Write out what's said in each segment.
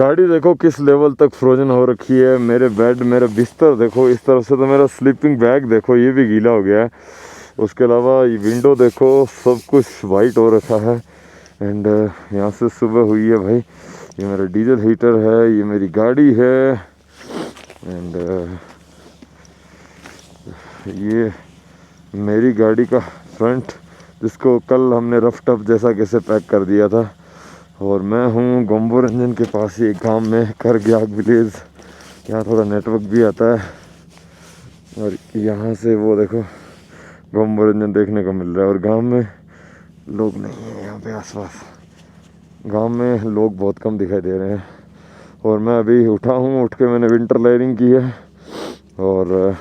गाड़ी देखो किस लेवल तक फ्रोजन हो रखी है। मेरे बेड, मेरा बिस्तर देखो, इस तरफ से तो मेरा स्लीपिंग बैग देखो ये भी गीला हो गया है। उसके अलावा ये विंडो देखो, सब कुछ वाइट हो रखा है। एंड यहाँ से सुबह हुई है भाई। ये मेरा डीजल हीटर है, ये मेरी गाड़ी है। एंड ये मेरी गाड़ी का फ्रंट, जिसको कल हमने रफ टफ जैसा कैसे पैक कर दिया था। और मैं हूँ गोम्बो रंजन के पास ही एक गाँव में, करग्याग विलेज। यहाँ थोड़ा नेटवर्क भी आता है और यहाँ से वो देखो गोम्बो रंजन देखने को मिल रहा है। और गांव में लोग नहीं हैं यहाँ पे आसपास। गांव में लोग बहुत कम दिखाई दे रहे हैं। और मैं अभी उठा हूँ, उठ के मैंने विंटर लेयरिंग की है। और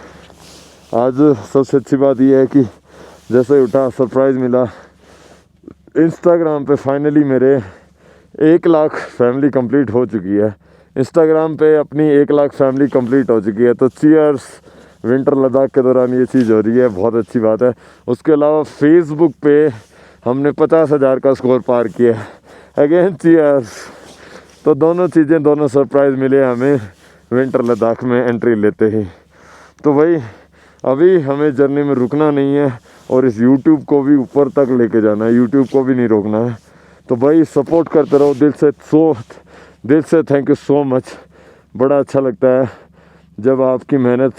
आज सबसे अच्छी बात यह है कि जैसे ही उठा सरप्राइज़ मिला। इंस्टाग्राम पे फाइनली मेरे 1 लाख फैमिली कंप्लीट हो चुकी है। इंस्टाग्राम पे अपनी 1 लाख फैमिली कंप्लीट हो चुकी है। तो चीयर्स, विंटर लद्दाख के दौरान ये चीज़ हो रही है, बहुत अच्छी बात है। उसके अलावा फेसबुक पे हमने 50,000 का स्कोर पार किया है। Again cheers. तो दोनों चीज़ें, दोनों सरप्राइज़ मिले हमें विंटर लद्दाख में एंट्री लेते ही। तो भाई अभी हमें जर्नी में रुकना नहीं है और इस यूट्यूब को भी ऊपर तक लेके जाना है। यूट्यूब को भी नहीं रोकना है। तो भाई सपोर्ट करते रहो दिल से थैंक यू सो मच। बड़ा अच्छा लगता है जब आपकी मेहनत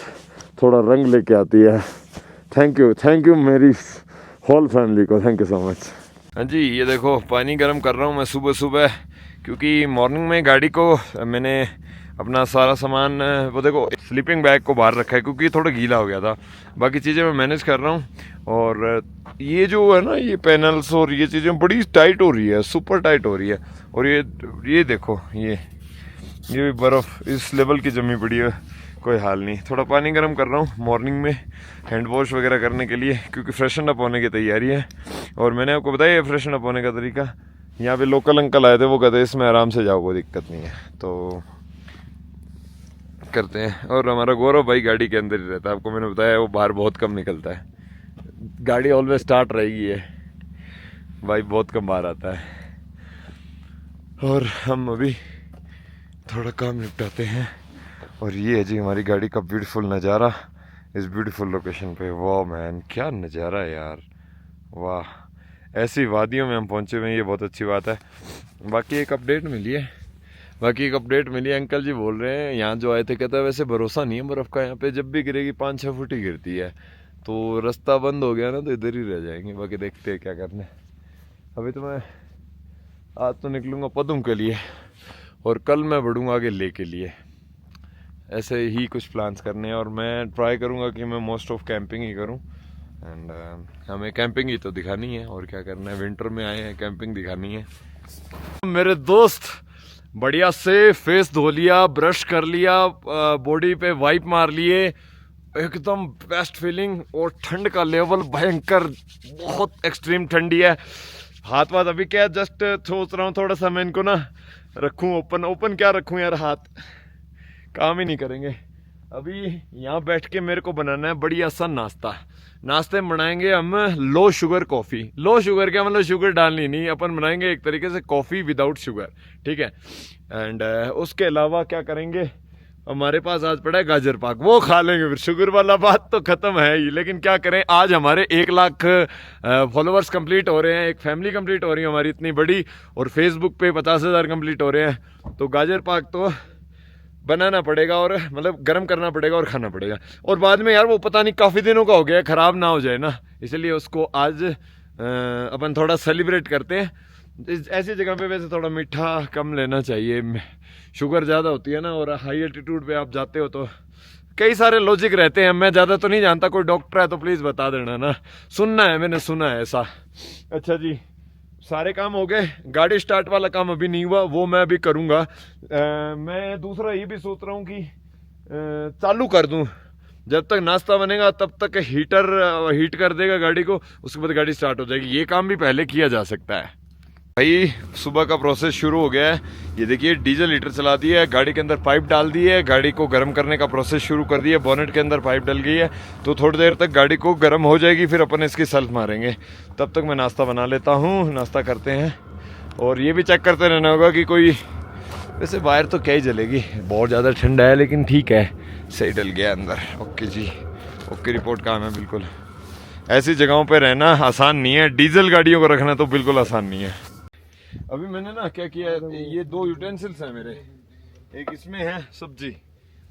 थोड़ा रंग लेके आती है। थैंक यू मेरी होल फैमिली को, थैंक यू सो मच। हाँ जी, ये देखो पानी गर्म कर रहा हूँ मैं सुबह सुबह, क्योंकि मॉर्निंग में गाड़ी को मैंने अपना सारा सामान, वो देखो स्लीपिंग बैग को बाहर रखा है क्योंकि थोड़ा गीला हो गया था। बाकी चीज़ें मैं मैनेज कर रहा हूँ। और ये जो है ना, ये पैनल्स और ये चीज़ें बड़ी टाइट हो रही है, सुपर टाइट हो रही है। और ये देखो, ये भी बर्फ़ इस लेवल की जमी पड़ी है, कोई हाल नहीं। थोड़ा पानी गर्म कर रहा हूँ मॉर्निंग में हैंड वॉश वगैरह करने के लिए, क्योंकि फ्रेशन अप होने की तैयारी है। और मैंने आपको बताया फ्रेशन अप होने का तरीका। यहाँ पे लोकल अंकल आए थे, वो कहते इसमें आराम से जाओ, कोई दिक्कत नहीं है। तो करते हैं। और हमारा गौरव भाई गाड़ी के अंदर ही रहता है, आपको मैंने बताया वो बाहर बहुत कम निकलता है। गाड़ी ऑलवेज स्टार्ट रहेगी है, भाई बहुत कम बाहर आता है। और हम अभी थोड़ा काम निपटाते हैं। और ये है जी हमारी गाड़ी का ब्यूटीफुल नज़ारा इस ब्यूटीफुल लोकेशन पे। वाह मैन, क्या नज़ारा है यार, वाह। ऐसी वादियों में हम पहुंचे हुए हैं, ये बहुत अच्छी बात है। बाकी एक अपडेट मिली है, अंकल जी बोल रहे हैं यहाँ जो आए थे, कहता है वैसे भरोसा नहीं है बर्फ़ का, यहाँ पे जब भी गिरेगी 5-6 फुट ही गिरती है। तो रास्ता बंद हो गया ना, तो इधर ही रह जाएंगे। बाकी देखते हैं क्या करना है। अभी तो मैं आज तो निकलूँगा पदुम के लिए और कल मैं बढ़ूँगा आगे ले के लिए। ऐसे ही कुछ प्लान्स करने हैं। और मैं ट्राई करूँगा कि मैं मोस्ट ऑफ कैंपिंग ही करूँ। एंड हमें कैंपिंग ही तो दिखानी है, और क्या करना है। विंटर में आए हैं, कैंपिंग दिखानी है। मेरे दोस्त बढ़िया से फेस धो लिया, ब्रश कर लिया, बॉडी पे वाइप मार लिए, एकदम बेस्ट फीलिंग। और ठंड का लेवल भयंकर, बहुत एक्सट्रीम ठंडी है। हाथ वाथ अभी क्या जस्ट सोच रहा हूँ थोड़ा सा मैं इनको ना रखूँ ओपन क्या रखूँ यार, हाथ काम ही नहीं करेंगे। अभी यहाँ बैठ के मेरे को बनाना है बढ़िया सा नाश्ते में बनाएंगे हम low sugar coffee. Low sugar क्या मतलब, शुगर डालनी नहीं, अपन बनाएंगे एक तरीके से कॉफ़ी विदाउट शुगर, ठीक है। एंड उसके अलावा क्या करेंगे, हमारे पास आज पड़ा है गाजर पाक, वो खा लेंगे। फिर शुगर वाला बात तो ख़त्म है ही। लेकिन क्या करें, आज हमारे 1 लाख फॉलोअर्स कंप्लीट हो रहे हैं, एक फैमिली कंप्लीट हो रही है हमारी इतनी बड़ी, और फेसबुक पे 50,000 कंप्लीट हो रहे हैं। तो गाजर पाक तो बनाना पड़ेगा, और मतलब गर्म करना पड़ेगा और खाना पड़ेगा। और बाद में यार वो पता नहीं काफ़ी दिनों का हो गया, ख़राब ना हो जाए ना, इसलिए उसको आज अपन थोड़ा सेलिब्रेट करते हैं। ऐसी जगह पे वैसे थोड़ा मीठा कम लेना चाहिए, शुगर ज़्यादा होती है ना। और हाई एल्टीट्यूड पे आप जाते हो तो कई सारे लॉजिक रहते हैं, मैं ज़्यादा तो नहीं जानता, कोई डॉक्टर है तो प्लीज़ बता देना ना, सुनना है, मैंने सुना है ऐसा। अच्छा जी, सारे काम हो गए, गाड़ी स्टार्ट वाला काम अभी नहीं हुआ, वो मैं अभी करूँगा। मैं दूसरा ये भी सोच रहा हूँ कि चालू कर दूँ, जब तक नाश्ता बनेगा तब तक हीट कर देगा गाड़ी को, उसके बाद गाड़ी स्टार्ट हो जाएगी। ये काम भी पहले किया जा सकता है। भाई सुबह का प्रोसेस शुरू हो गया है। ये देखिए डीजल हीटर चला दिया है, गाड़ी के अंदर पाइप डाल दी है, गाड़ी को गर्म करने का प्रोसेस शुरू कर दिया। बोनेट के अंदर पाइप डल गई है, तो थोड़ी देर तक गाड़ी को गर्म हो जाएगी, फिर अपन इसकी सेल्फ मारेंगे। तब तक मैं नाश्ता बना लेता हूँ, नाश्ता करते हैं। और ये भी चेक करते रहना होगा कि कोई वैसे बाहर तो क्या ही जलेगी, बहुत ज़्यादा ठंडा है, लेकिन ठीक है, सही डल गया अंदर। ओके जी, ओके रिपोर्ट काम है बिल्कुल। ऐसी जगहों पे रहना आसान नहीं है, डीजल गाड़ियों को रखना तो बिल्कुल आसान नहीं है। अभी मैंने ना क्या किया है, ये 2 यूटेंसिल्स हैं मेरे, एक इसमें है सब्जी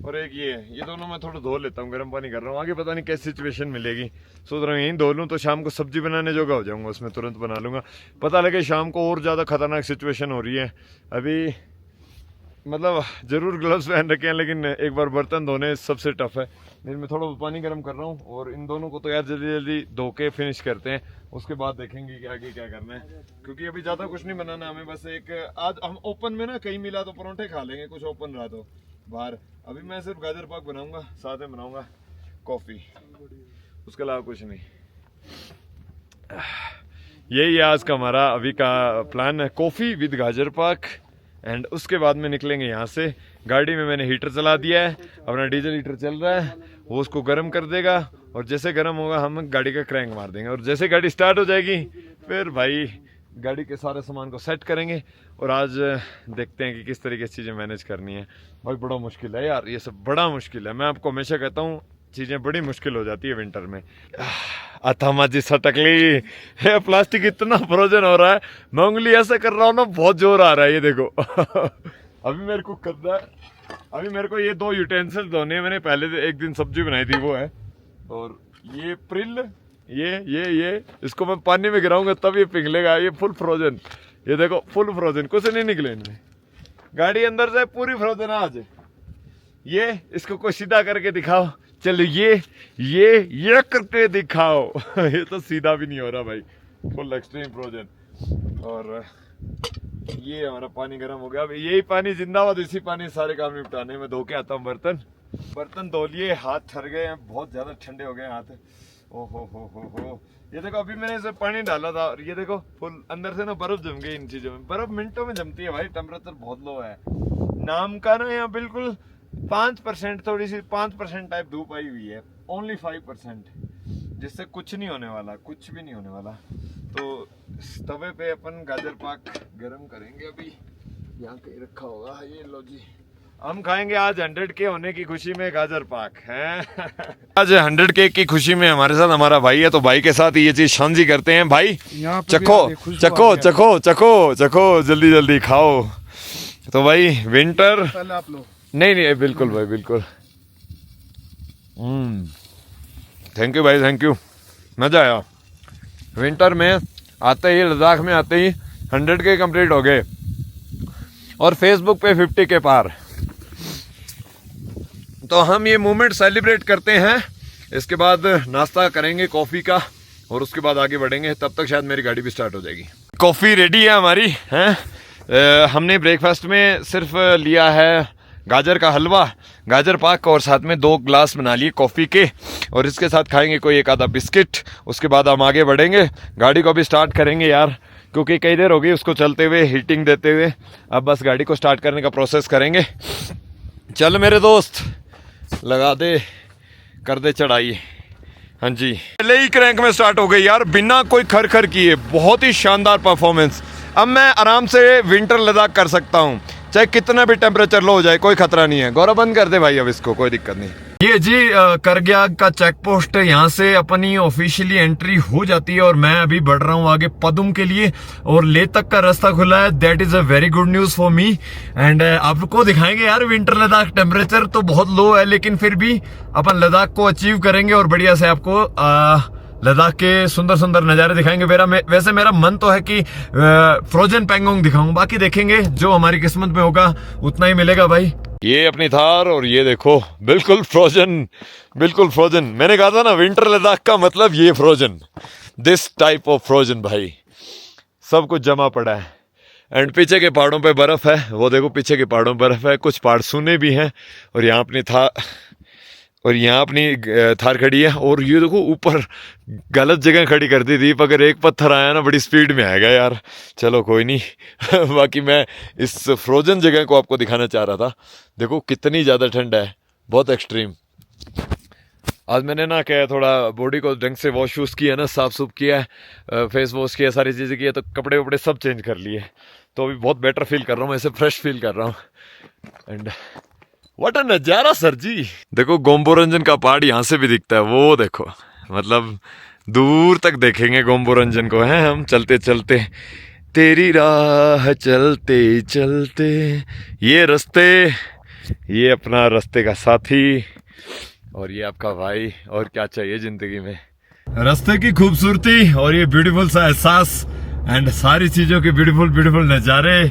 और एक ये है, ये दोनों मैं थोड़ा धो लेता हूँ, गर्म पानी कर रहा हूँ। आगे पता नहीं कैसी सिचुएशन मिलेगी, सोच रहा हूँ यहीं धो लूँ तो शाम को सब्जी बनाने जोगा हो जाऊँगा, उसमें तुरंत बना लूँगा। पता लगे शाम को और ज़्यादा खतरनाक सिचुएशन हो रही है। अभी मतलब ज़रूर ग्लव्स पहन रखे हैं, लेकिन एक बार बर्तन धोने सबसे टफ है। मैं थोड़ा पानी गर्म कर रहा हूँ और इन दोनों को तो यार जल्दी जल्दी धो के फिनिश करते हैं, उसके बाद देखेंगे कि आगे क्या करना है, क्योंकि अभी ज़्यादा कुछ नहीं बनाना हमें। बस एक आज हम ओपन में ना कहीं मिला तो परोंठे खा लेंगे, कुछ ओपन रहा तो बाहर। अभी मैं सिर्फ गाजर पाक बनाऊंगा, साथ में बनाऊंगा कॉफ़ी, उसके अलावा कुछ नहीं। यही है आज का हमारा अभी का प्लान है, कॉफ़ी विद गाजर पाक। एंड उसके बाद में निकलेंगे यहाँ से। गाड़ी में मैंने हीटर चला दिया है, अपना डीजल हीटर चल रहा है, वो उसको गर्म कर देगा और जैसे गर्म होगा हम गाड़ी का क्रैंक मार देंगे और जैसे गाड़ी स्टार्ट हो जाएगी फिर भाई गाड़ी के सारे सामान को सेट करेंगे। और आज देखते हैं कि किस तरीके से चीज़ें मैनेज करनी है। भाई बड़ा मुश्किल है यार, ये सब बड़ा मुश्किल है। मैं आपको हमेशा कहता हूँ चीज़ें बड़ी मुश्किल हो जाती है विंटर में। अथमा जी सटकली है, प्लास्टिक इतना फ्रोजन हो रहा है, मैं उंगली ऐसे कर रहा हूँ ना, बहुत जोर आ रहा है ये देखो। अभी मेरे को करना है, अभी मेरे को ये 2 यूटेंसिल धोने हैं। मैंने पहले एक दिन सब्जी बनाई थी वो है, और ये प्रिल ये इसको मैं पानी में गिराऊंगा तब ये पिघलेगा। ये फुल फ्रोजन, ये देखो फुल फ्रोजन, कुछ नहीं निकले इनमें, गाड़ी अंदर से पूरी फ्रोजन आज। ये इसको कोई सीधा करके दिखाओ, चलो ये करके दिखाओ। ये तो सीधा भी नहीं हो रहा भाई, फुल एक्सट्रीम फ्रोजन। और ये हमारा पानी गर्म हो गया, अब यही पानी जिंदाबाद, इसी पानी सारे काम निपटाने में। धो के आता हूँ बर्तन धो लिए, हाथ ठर गए हैं, बहुत ज्यादा ठंडे हो गए हाथ। हो ये देखो अभी मैंने इसे पानी डाला था और ये देखो फुल अंदर से ना बर्फ जम गई। इन चीजों में बर्फ मिनटों में जमती है भाई, टेम्परेचर बहुत लो है। नाम का ना यहाँ बिल्कुल 5%, थोड़ी सी 5% टाइप धूप आई हुई है, ओनली 5%, जिससे कुछ नहीं होने वाला, कुछ भी नहीं होने वाला। तो तवे पे अपन गाजर पाक गरम करेंगे। अभी यहाँ कहीं रखा होगा, ये लो जी, हम खाएंगे आज 100K होने की खुशी में गाजर पाक है। आज 100K की खुशी में हमारे साथ हमारा भाई है, तो भाई के साथ ये चीज शांति करते हैं। भाई चखो जल्दी जल्दी खाओ। तो भाई विंटर आप लोग नहीं बिल्कुल भाई बिल्कुल। थैंक यू भाई, थैंक यू, मजा आया। विंटर में आते ही, लद्दाख में आते ही 100K कंप्लीट हो गए और फेसबुक पे 50K पार। तो हम ये मूवमेंट सेलिब्रेट करते हैं। इसके बाद नाश्ता करेंगे कॉफ़ी का और उसके बाद आगे बढ़ेंगे। तब तक शायद मेरी गाड़ी भी स्टार्ट हो जाएगी। कॉफ़ी रेडी है हमारी हैं। हमने ब्रेकफास्ट में सिर्फ लिया है गाजर का हलवा, गाजर पाक, और साथ में 2 ग्लास बना लिए कॉफ़ी के, और इसके साथ खाएंगे कोई एक आधा बिस्किट। उसके बाद हम आगे बढ़ेंगे, गाड़ी को भी स्टार्ट करेंगे यार, क्योंकि कई देर हो गई उसको चलते हुए, हीटिंग देते हुए। अब बस गाड़ी को स्टार्ट करने का प्रोसेस करेंगे। चल मेरे दोस्त, लगा दे, कर दे चढ़ाई। हाँ जी, पहले ही क्रैंक में स्टार्ट हो गई यार, बिना कोई खर किए। बहुत ही शानदार परफॉर्मेंस। अब मैं आराम से विंटर लद्दाख कर सकता हूँ, चाहे कितना भी टेम्परेचर लो हो जाए, कोई खतरा नहीं है। गौरव बंद कर दे भाई अब इसको, कोई दिक्कत नहीं। ये जी करग्याग का चेक पोस्ट है, यहाँ से अपनी ऑफिशियली एंट्री हो जाती है और मैं अभी बढ़ रहा हूँ आगे पदुम के लिए, और ले तक का रास्ता खुला है। That is a very good news for me. And आपको दिखाएंगे यार विंटर लद्दाख। टेम्परेचर तो बहुत लो है, लेकिन फिर भी अपन लद्दाख को अचीव करेंगे और बढ़िया से आपको लद्दाख के सुंदर सुंदर नज़ारे दिखाएंगे। वैसे मेरा मन तो है कि फ्रोजन पैंगोंग दिखाऊं, बाकी देखेंगे, जो हमारी किस्मत में होगा उतना ही मिलेगा भाई। ये अपनी थार, और ये देखो बिल्कुल फ्रोजन, बिल्कुल फ्रोजन। मैंने कहा था ना विंटर लद्दाख का मतलब ये frozen, this type of frozen भाई। सब कुछ जमा पड़ा है। एंड पीछे के पहाड़ों पे बर्फ है, वो देखो पीछे के पहाड़ों पर बर्फ है, कुछ पहाड़ सूने भी हैं। और यहाँ अपनी थार खड़ी है। और ये देखो ऊपर गलत जगह खड़ी कर दी थी, अगर एक पत्थर आया ना बड़ी स्पीड में आएगा यार। चलो कोई नहीं। बाकी मैं इस फ्रोजन जगह को आपको दिखाना चाह रहा था। देखो कितनी ज़्यादा ठंड है, बहुत एक्सट्रीम। आज मैंने ना क्या थोड़ा बॉडी को ढंग से वॉश वूश किया ना, साफ सूफ किया है, फेस वॉश किया, सारी चीज़ें की है, तो कपड़े वपड़े सब चेंज कर लिए। तो अभी बहुत बेटर फील कर रहा हूँ, ऐसे फ्रेश फील कर रहा हूँ। एंड व्हाट अ नजारा सर जी। देखो गोम्बोरंजन का पहाड़ यहाँ से भी दिखता है, वो देखो, मतलब दूर तक देखेंगे गोम्बोरंजन को, हैं हम चलते चलते तेरी राह चलते चलते। ये रास्ते, ये अपना रास्ते का साथी और ये आपका भाई, और क्या चाहिए जिंदगी में। रास्ते की खूबसूरती और ये ब्यूटीफुल सा एहसास एंड सारी चीजों के ब्यूटीफुल ब्यूटीफुल नजारे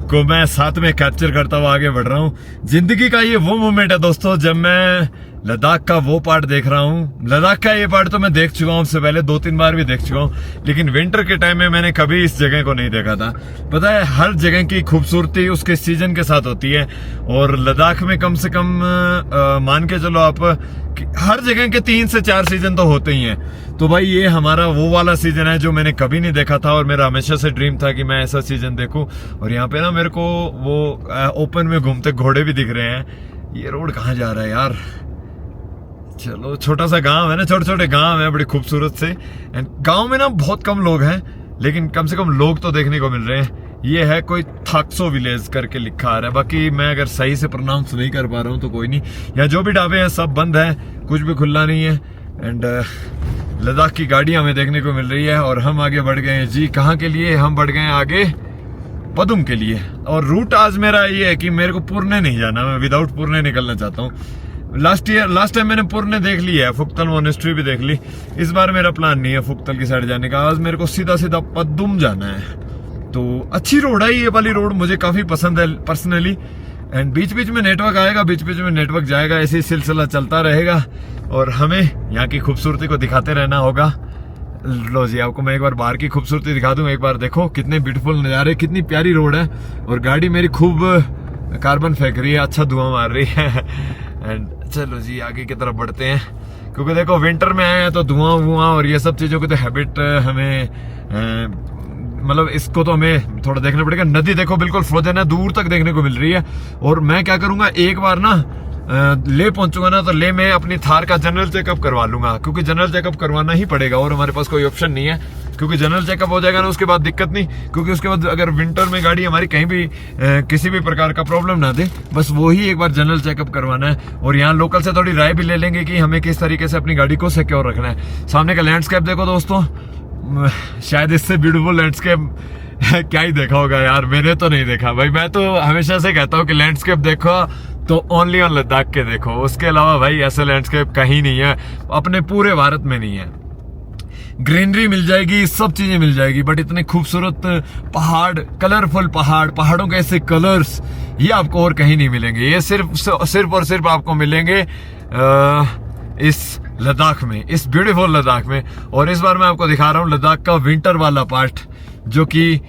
को मैं साथ में कैप्चर करता हुआ आगे बढ़ रहा हूँ। जिंदगी का ये वो मोमेंट है दोस्तों जब मैं लद्दाख का वो पार्ट देख रहा हूँ। लद्दाख का ये पार्ट तो मैं देख चुका हूँ, उससे पहले 2-3 बार भी देख चुका हूँ, लेकिन विंटर के टाइम में मैंने कभी इस जगह को नहीं देखा था। पता है, हर जगह की खूबसूरती उसके सीजन के साथ होती है, और लद्दाख में कम से कम मान के चलो आप, हर जगह के 3 से 4 सीजन तो होते ही हैं। तो भाई ये हमारा वो वाला सीजन है जो मैंने कभी नहीं देखा था, और मेरा हमेशा से ड्रीम था कि मैं ऐसा सीजन देखूं। और यहाँ पे ना मेरे को वो ओपन में घूमते घोड़े भी दिख रहे हैं। ये रोड कहाँ जा रहा है यार? चलो, छोटा सा गांव है ना, छोटे छोटे गांव है बड़े खूबसूरत से। एंड गांव में ना बहुत कम लोग हैं, लेकिन कम से कम लोग तो देखने को मिल रहे हैं। ये है कोई थाक्सो विलेज करके लिखा आ रहा है, बाकी मैं अगर सही से प्रोनाउंस नहीं कर पा रहा हूँ तो कोई नहीं। यहाँ जो भी ढाबे हैं सब बंद है, कुछ भी खुला नहीं है। एंड लद्दाख की गाड़ियां हमें देखने को मिल रही है, और हम आगे बढ़ गए हैं जी। कहाँ के लिए? हम बढ़ गए हैं आगे पदुम के लिए। और रूट आज मेरा ये है कि मेरे को पुरने नहीं जाना, मैं विदाउट पुरने निकलना चाहता हूँ। लास्ट टाइम मैंने पुरने देख लिया है, फुक्तल मॉनेस्ट्री भी देख ली। इस बार मेरा प्लान नहीं है फुक्तल की साइड जाने का, आज मेरे को सीधा सीधा पदुम जाना है। तो अच्छी रोड है ये वाली, रोड मुझे काफी पसंद है पर्सनली। एंड बीच बीच में नेटवर्क आएगा, बीच बीच में नेटवर्क जाएगा, ऐसे ही सिलसिला चलता रहेगा, और हमें यहाँ की खूबसूरती को दिखाते रहना होगा। लो जी, आपको मैं एक बार बाहर की खूबसूरती दिखा दूं। एक बार देखो कितने ब्यूटीफुल नज़ारे, कितनी प्यारी रोड है, और गाड़ी मेरी खूब कार्बन फेंक रही है, अच्छा धुआं मार रही है। एंड चलो जी आगे की तरफ बढ़ते हैं, क्योंकि देखो विंटर में आए हैं तो धुआं और ये सब चीज़ों की तो हैबिट हमें, मतलब इसको तो हमें थोड़ा देखना पड़ेगा। नदी देखो बिल्कुल फ्रोजन है, दूर तक देखने को मिल रही है। और मैं क्या करूंगा, एक बार ना ले पहुंचूंगा ना, तो ले में अपनी थार का जनरल चेकअप करवा लूंगा, क्योंकि जनरल चेकअप करवाना ही पड़ेगा, और हमारे पास कोई ऑप्शन नहीं है। क्योंकि जनरल चेकअप हो जाएगा ना, उसके बाद दिक्कत नहीं, क्योंकि उसके बाद अगर विंटर में गाड़ी हमारी कहीं भी किसी भी प्रकार का प्रॉब्लम ना दे, बस वो ही एक बार जनरल चेकअप करवाना है। और यहाँ लोकल से थोड़ी राय भी ले लेंगे कि हमें किस तरीके से अपनी गाड़ी को सिक्योर रखना है। सामने का लैंडस्केप देखो दोस्तों, शायद इससे ब्यूटीफुल लैंडस्केप क्या ही देखा होगा यार, मैंने तो नहीं देखा भाई। मैं तो हमेशा से कहता हूँ कि लैंडस्केप देखो तो ओनली ऑन लद्दाख के देखो, उसके अलावा भाई ऐसा लैंडस्केप कहीं नहीं है, अपने पूरे भारत में नहीं है। ग्रीनरी मिल जाएगी, सब चीजें मिल जाएगी, बट इतने खूबसूरत पहाड़, कलरफुल पहाड़, पहाड़ों के ऐसे कलर्स, ये आपको और कहीं नहीं मिलेंगे। ये सिर्फ और सिर्फ आपको मिलेंगे इस लद्दाख में, इस ब्यूटीफुल लद्दाख में। और इस बार मैं आपको दिखा रहा हूँ लद्दाख का विंटर वाला पार्ट, जो कि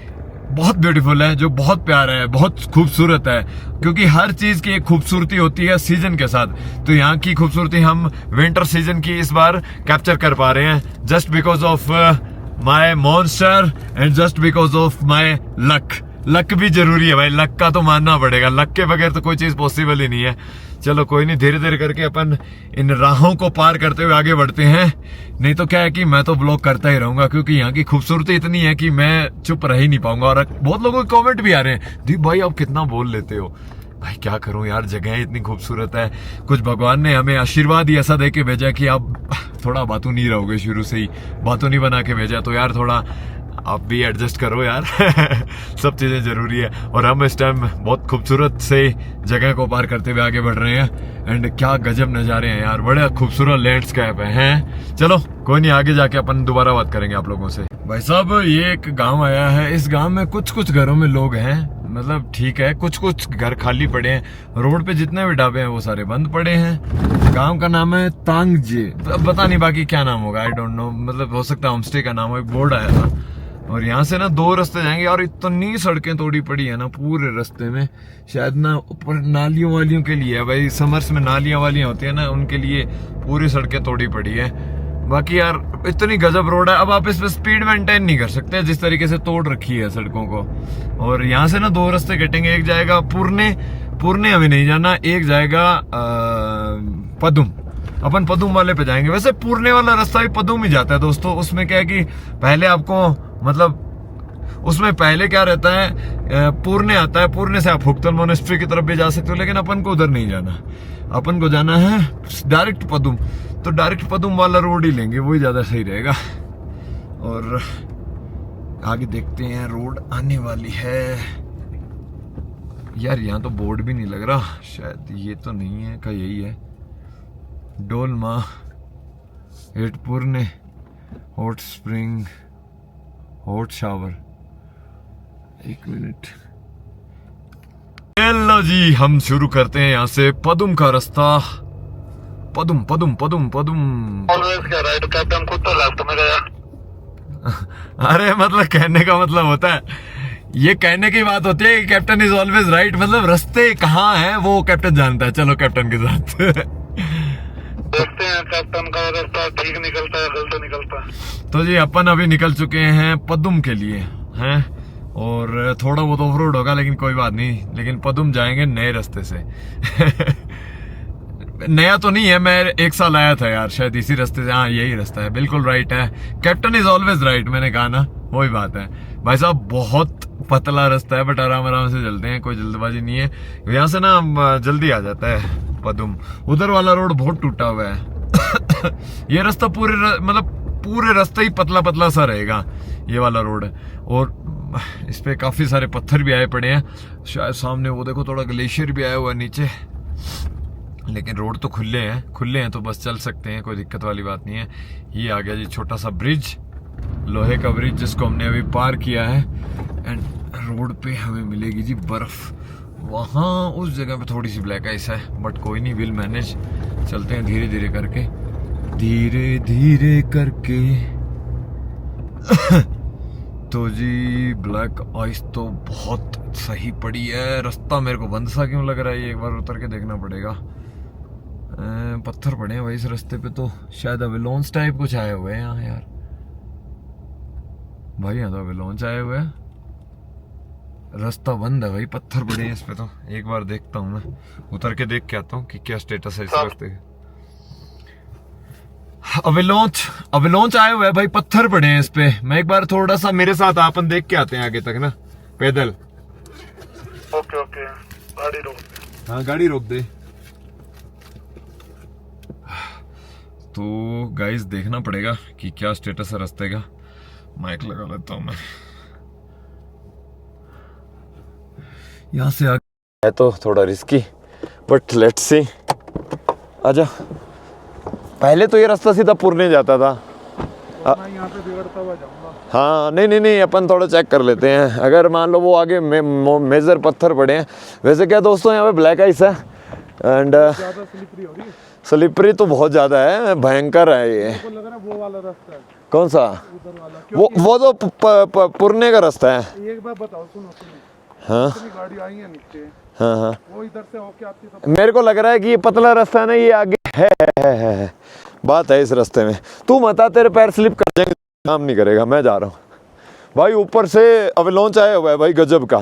बहुत ब्यूटीफुल है, जो बहुत प्यारा है, बहुत खूबसूरत है, क्योंकि हर चीज की एक खूबसूरती होती है सीजन के साथ। तो यहाँ की खूबसूरती हम विंटर सीजन की इस बार कैप्चर कर पा रहे हैं, just because of my monster and just because of my luck. Luck भी जरूरी है भाई, लक का तो मानना पड़ेगा, लक के बगैर तो कोई चीज पॉसिबल ही नहीं है। चलो कोई नहीं, धीरे धीरे करके अपन इन राहों को पार करते हुए आगे बढ़ते हैं। नहीं तो क्या है कि मैं तो ब्लॉग करता ही रहूंगा, क्योंकि यहाँ की खूबसूरती इतनी है कि मैं चुप रह ही नहीं पाऊंगा। और बहुत लोगों के कमेंट भी आ रहे हैं, दीप भाई आप कितना बोल लेते हो। भाई क्या करूं यार, जगह इतनी खूबसूरत है। कुछ भगवान ने हमें आशीर्वाद ही ऐसा दे के भेजा कि आप थोड़ा बातों नहीं रहोगे, शुरू से ही बातों नहीं बना के भेजा, तो यार थोड़ा आप भी एडजस्ट करो यार। सब चीजें जरूरी है। और हम इस टाइम बहुत खूबसूरत से जगह को पार करते हुए आगे बढ़ रहे हैं। एंड क्या गजब नजारे हैं यार, बड़े खूबसूरत लैंडस्केप हैं। चलो कोई नहीं, आगे जाके अपन दोबारा बात करेंगे आप लोगों से। भाई साहब ये एक गांव आया है, इस गांव में कुछ घरों में लोग हैं, मतलब ठीक है, कुछ घर खाली पड़े हैं। रोड पे जितने भी ढाबे हैं वो सारे बंद पड़े हैं। गांव का नाम है तांगजे, पता नहीं बाकी क्या नाम होगा, आई डोंट नो, मतलब हो सकता है होम स्टे का नाम हो। एक बोर्ड आया था। और यहाँ से ना 2 रास्ते जाएंगे, और इतनी सड़कें तोड़ी पड़ी है ना पूरे रास्ते में, शायद ना ऊपर नालियों वालियों के लिए है भाई, समर्स में नालियां वालियां होती है ना, उनके लिए पूरी सड़कें तोड़ी पड़ी है। बाकी यार इतनी गजब रोड है, अब आप इस पे स्पीड मेंटेन नहीं कर सकते जिस तरीके से तोड़ रखी है सड़कों को। और यहाँ से ना 2 रास्ते कटेंगे, एक जाएगा पुरने हमें नहीं जाना, एक जाएगा पदुम। अपन पदुम वाले पे जाएंगे। वैसे पुरने वाला रास्ता भी पदुम ही जाता है दोस्तों। उसमें क्या है कि पहले आपको मतलब उसमें पहले क्या रहता है, पुरने आता है, पुरने से आप हुक्तल मोनेस्ट्री की तरफ भी जा सकते हो, लेकिन अपन को उधर नहीं जाना, अपन को जाना है डायरेक्ट पदुम। तो डायरेक्ट पदुम वाला रोड ही लेंगे, वही ज़्यादा सही रहेगा। और आगे देखते हैं, रोड आने वाली है यार। यहाँ तो बोर्ड भी नहीं लग रहा, शायद ये तो नहीं है, का यही है Dolma हेटपुरने hot spring hot shower. एक मिनट, हेलो जी, हम शुरू करते हैं यहाँ से पदुम का रास्ता। पदुम पदुम पदुम पदुम। अरे मतलब कहने का मतलब होता है, ये कहने की बात होती है कि कैप्टन इज ऑलवेज राइट, मतलब रास्ते कहाँ हैं वो कैप्टन जानता है। चलो कैप्टन के साथ देखते हैं कैप्टन का रास्ता ठीक निकलता है गलत निकलता है। तो जी अपन अभी निकल चुके हैं पदुम के लिए हैं, और थोड़ा बहुत ऑफ रोड होगा लेकिन कोई बात नहीं, लेकिन पदुम जाएंगे नए रास्ते से नया तो नहीं है, मैं एक साल आया था यार शायद इसी रास्ते से। हाँ यही रास्ता है, बिल्कुल राइट है, कैप्टन इज ऑलवेज राइट, मैंने कहा ना, वही बात है भाई साहब। बहुत पतला रास्ता है बट आराम आराम से चलते हैं, कोई जल्दबाजी नहीं है। यहाँ से ना जल्दी आ जाता है पदुम। उधर वाला रोड बहुत टूटा हुआ है ये रास्ता मतलब पूरे रास्ते ही पतला पतला सा रहेगा ये वाला रोड, और इस पे काफी सारे पत्थर भी आए पड़े हैं। शायद सामने वो देखो थोड़ा ग्लेशियर भी आया हुआ है नीचे, लेकिन रोड तो खुले हैं तो बस चल सकते हैं, कोई दिक्कत वाली बात नहीं है। ये आ गया जी छोटा सा ब्रिज, लोहे का ब्रिज, जिसको हमने अभी पार किया है। एंड रोड पे हमें मिलेगी जी बर्फ। वहाँ उस जगह पे थोड़ी सी ब्लैक आइस है, बट कोई नहीं, विल मैनेज। चलते हैं धीरे धीरे करके, धीरे धीरे करके तो जी ब्लैक आइस तो बहुत सही पड़ी है। रास्ता मेरे को बंद सा क्यों लग रहा है, ये एक बार उतर के देखना पड़ेगा। पत्थर पड़े हैं भाई इस रास्ते पे, तो शायद अवेलॉन्च टाइप कुछ आए हुए हैं यहाँ यार। भाई यहाँ तो अवेलॉन्च आए हुए हैं, रास्ता बंद है भाई, पत्थर पड़े हैं इस पे। तो एक बार देखता हूँ, मैं उतर के देख के आता हूँ कि क्या स्टेटस है इस रास्ते का। अवेलॉन्च आए हुए हैं भाई, पत्थर पड़े हैं इस पे। मैं एक बार थोड़ा सा मेरे साथ अपन देख के आते हैं आगे तक ना, पैदल। ओके ओके, गाड़ी रोक दे। हाँ गाड़ी रोक दे। तो गाइस देखना पड़ेगा कि क्या स्टेटस है रास्ते का। माइक लगा लेता हूँ मैं। यहाँ से आगे है तो थोड़ा रिस्की, बट लेट्स सी। आजा, पहले तो ये रास्ता सीधा पुरने जाता था। यहाँ पे बिगड़ता हुआ जाऊंगा। हाँ नहीं, अपन थोड़ा चेक कर लेते हैं। अगर मान लो वो आगे मेजर पत्थर पड़े हैं। वैसे क्या दोस्तों, यहाँ पे ब्लैक आइस है एंड ज्यादा स्लिपरी हो रही है। स्लिपरी तो बहुत ज्यादा है, भयंकर है ये। लग रहा है वो वाला रास्ता है। कौन सा? उधर वाला। वो तो पुरने का रास्ता है। एक बार बताओ, सुनो। हाँ गाड़ी आई है नीचे, हाँ, वो इधर से होके आती है। मेरे को लग रहा है कि ये पतला रास्ता है ना, ये आगे है। बात है इस रास्ते में। तू बता, तेरे पैर स्लिप कर जाएंगे, काम नहीं करेगा। मैं जा रहा हूँ भाई। ऊपर से अवेलॉन्च आया हुआ है भाई, गजब का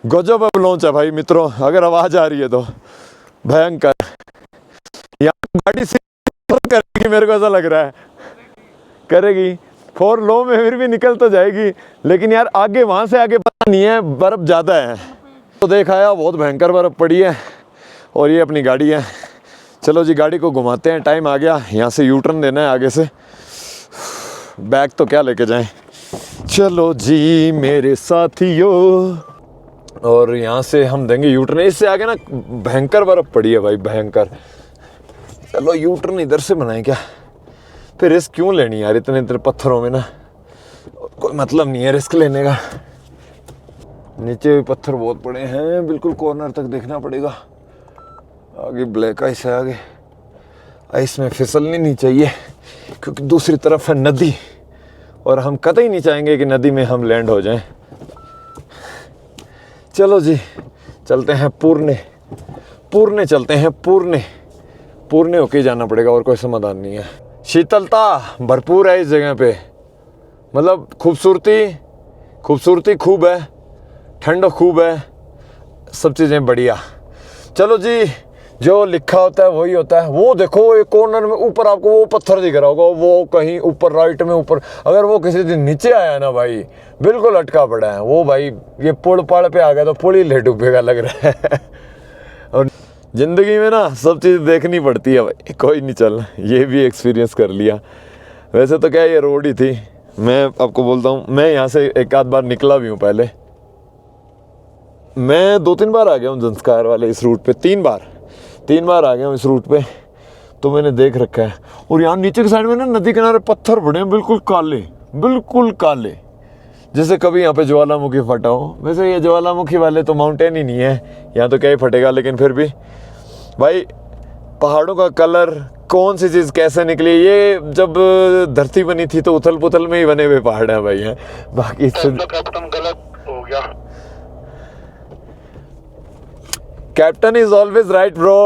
गजब अवेलॉन्च है भाई मित्रों। अगर आवाज आ रही है तो भयंकर। यहाँ गाड़ी से करेगी, मेरे को ऐसा लग रहा है करेगी। 4 लो में फिर भी निकल तो जाएगी, लेकिन यार आगे, वहां से आगे पता नहीं है, बर्फ ज्यादा है। तो देखा है बहुत भयंकर बर्फ पड़ी है, और ये अपनी गाड़ी है। चलो जी गाड़ी को घुमाते हैं, टाइम आ गया। यहाँ से यू टर्न देना है आगे से। बैग तो क्या लेके जाएं। चलो जी मेरे साथियों, और यहाँ से हम देंगे यू टर्न। इससे आगे ना भयंकर बर्फ पड़ी है भाई, भयंकर। चलो यू टर्न इधर से बनाए क्या, फिर रिस्क क्यों लेनी यार, इतने पत्थरों में ना कोई मतलब नहीं है रिस्क लेने का। नीचे भी पत्थर बहुत बड़े हैं, बिल्कुल कॉर्नर तक देखना पड़ेगा। आगे ब्लैक आइस है, आगे आइस में फिसलनी नहीं चाहिए, क्योंकि दूसरी तरफ है नदी, और हम कतई नहीं चाहेंगे कि नदी में हम लैंड हो जाएं। चलो जी चलते हैं पुरने चलते हैं, पुरने होके जाना पड़ेगा, और कोई समाधान नहीं है। शीतलता भरपूर है इस जगह पे, मतलब खूबसूरती खूब है, ठंड खूब है, सब चीज़ें बढ़िया। चलो जी जो लिखा होता है वही होता है। वो देखो एक कॉर्नर में ऊपर आपको वो पत्थर दिख रहा होगा, वो कहीं ऊपर राइट में ऊपर, अगर वो किसी दिन नीचे आया ना भाई, बिल्कुल अटका पड़ा है वो भाई। ये पुल पहाड़ पे आ गया तो पुल ही ले डूबेगा लग रहा है। और ज़िंदगी में ना सब चीज़ देखनी पड़ती है भाई, कोई नहीं चल, ये भी एक्सपीरियंस कर लिया। वैसे तो क्या ये रोड ही थी, मैं आपको बोलता हूँ, मैं यहाँ से एक आध बार निकला भी हूँ पहले। मैं 2-3 बार आ गया हूँ जंस्कार वाले इस रूट पे, 3 बार आ गया हूँ इस रूट पे, तो मैंने देख रखा है। और यहाँ नीचे की साइड में ना नदी किनारे पत्थर पड़े हैं बिल्कुल काले, जैसे कभी यहाँ पे ज्वालामुखी फटा हो। वैसे ये ज्वालामुखी वाले तो माउंटेन ही नहीं है, यहाँ तो क्या ही फटेगा, लेकिन फिर भी भाई पहाड़ों का कलर, कौन सी चीज़ कैसे निकली, ये जब धरती बनी थी तो उथल पुथल में ही बने हुए पहाड़ हैं भाई हैं। बाकी कैप्टन गलत हो गया। Captain is always right bro.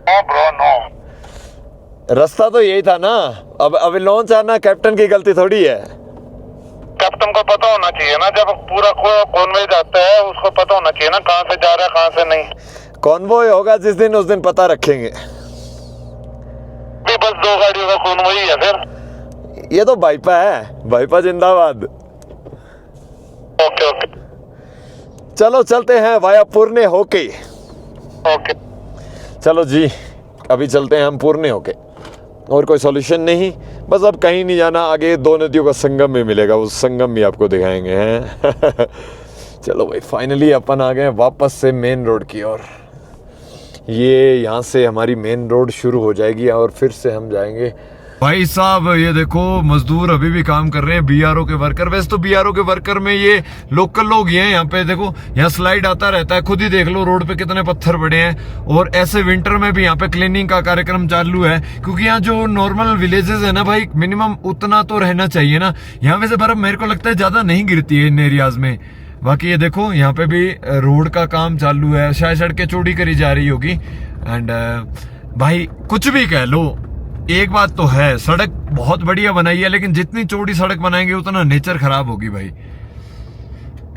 No bro no, रास्ता तो यही था ना, अब लॉन्च आना कैप्टन की गलती थोड़ी है। कैप्टन को पता होना चाहिए ना, जब पूरा कॉन्वॉय जाता है उसको पता होना चाहिए ना कहाँ से जा रहा है कहाँ से नहीं। कॉन्वॉय होगा जिस दिन, उस दिन पता रखेंगे। भी बस 2 गाड़ियों का कॉन्वॉय है फिर। ये तो भाईपा है, भाईपा जिंदाबाद। ओके ओके चलो चलते हैं वाया पुरने होके। ओके चलो जी, अभी चलते हैं हम पुरने होके, और कोई सॉल्यूशन नहीं, बस अब कहीं नहीं जाना, आगे 2 नदियों का संगम भी मिलेगा, उस संगम भी आपको दिखाएंगे हैं। चलो भाई, फाइनली अपन आ गए वापस से मेन रोड की ओर। ये यहाँ से हमारी मेन रोड शुरू हो जाएगी और फिर से हम जाएंगे। भाई साहब ये देखो, मजदूर अभी भी काम कर रहे हैं, बीआरओ के वर्कर। वैसे तो बीआरओ के वर्कर में ये लोकल लोग ही हैं। यहाँ पे देखो, यहाँ स्लाइड आता रहता है, खुद ही देख लो रोड पे कितने पत्थर पड़े हैं। और ऐसे विंटर में भी यहाँ पे क्लीनिंग का कार्यक्रम चालू है, क्योंकि यहाँ जो नॉर्मल विलेजेस है ना भाई, मिनिमम उतना तो रहना चाहिए ना। यहाँ वैसे बर्फ मेरे को लगता है ज्यादा नहीं गिरती है इन एरियाज में। बाकी ये देखो, यहाँ पे भी रोड का काम चालू है, शायद सड़कें चौड़ी करी जा रही होगी। एंड भाई कुछ भी कह लो, एक बात तो है, सड़क बहुत बढ़िया बनाई है, लेकिन जितनी चौड़ी सड़क बनाएंगे उतना नेचर खराब होगी भाई।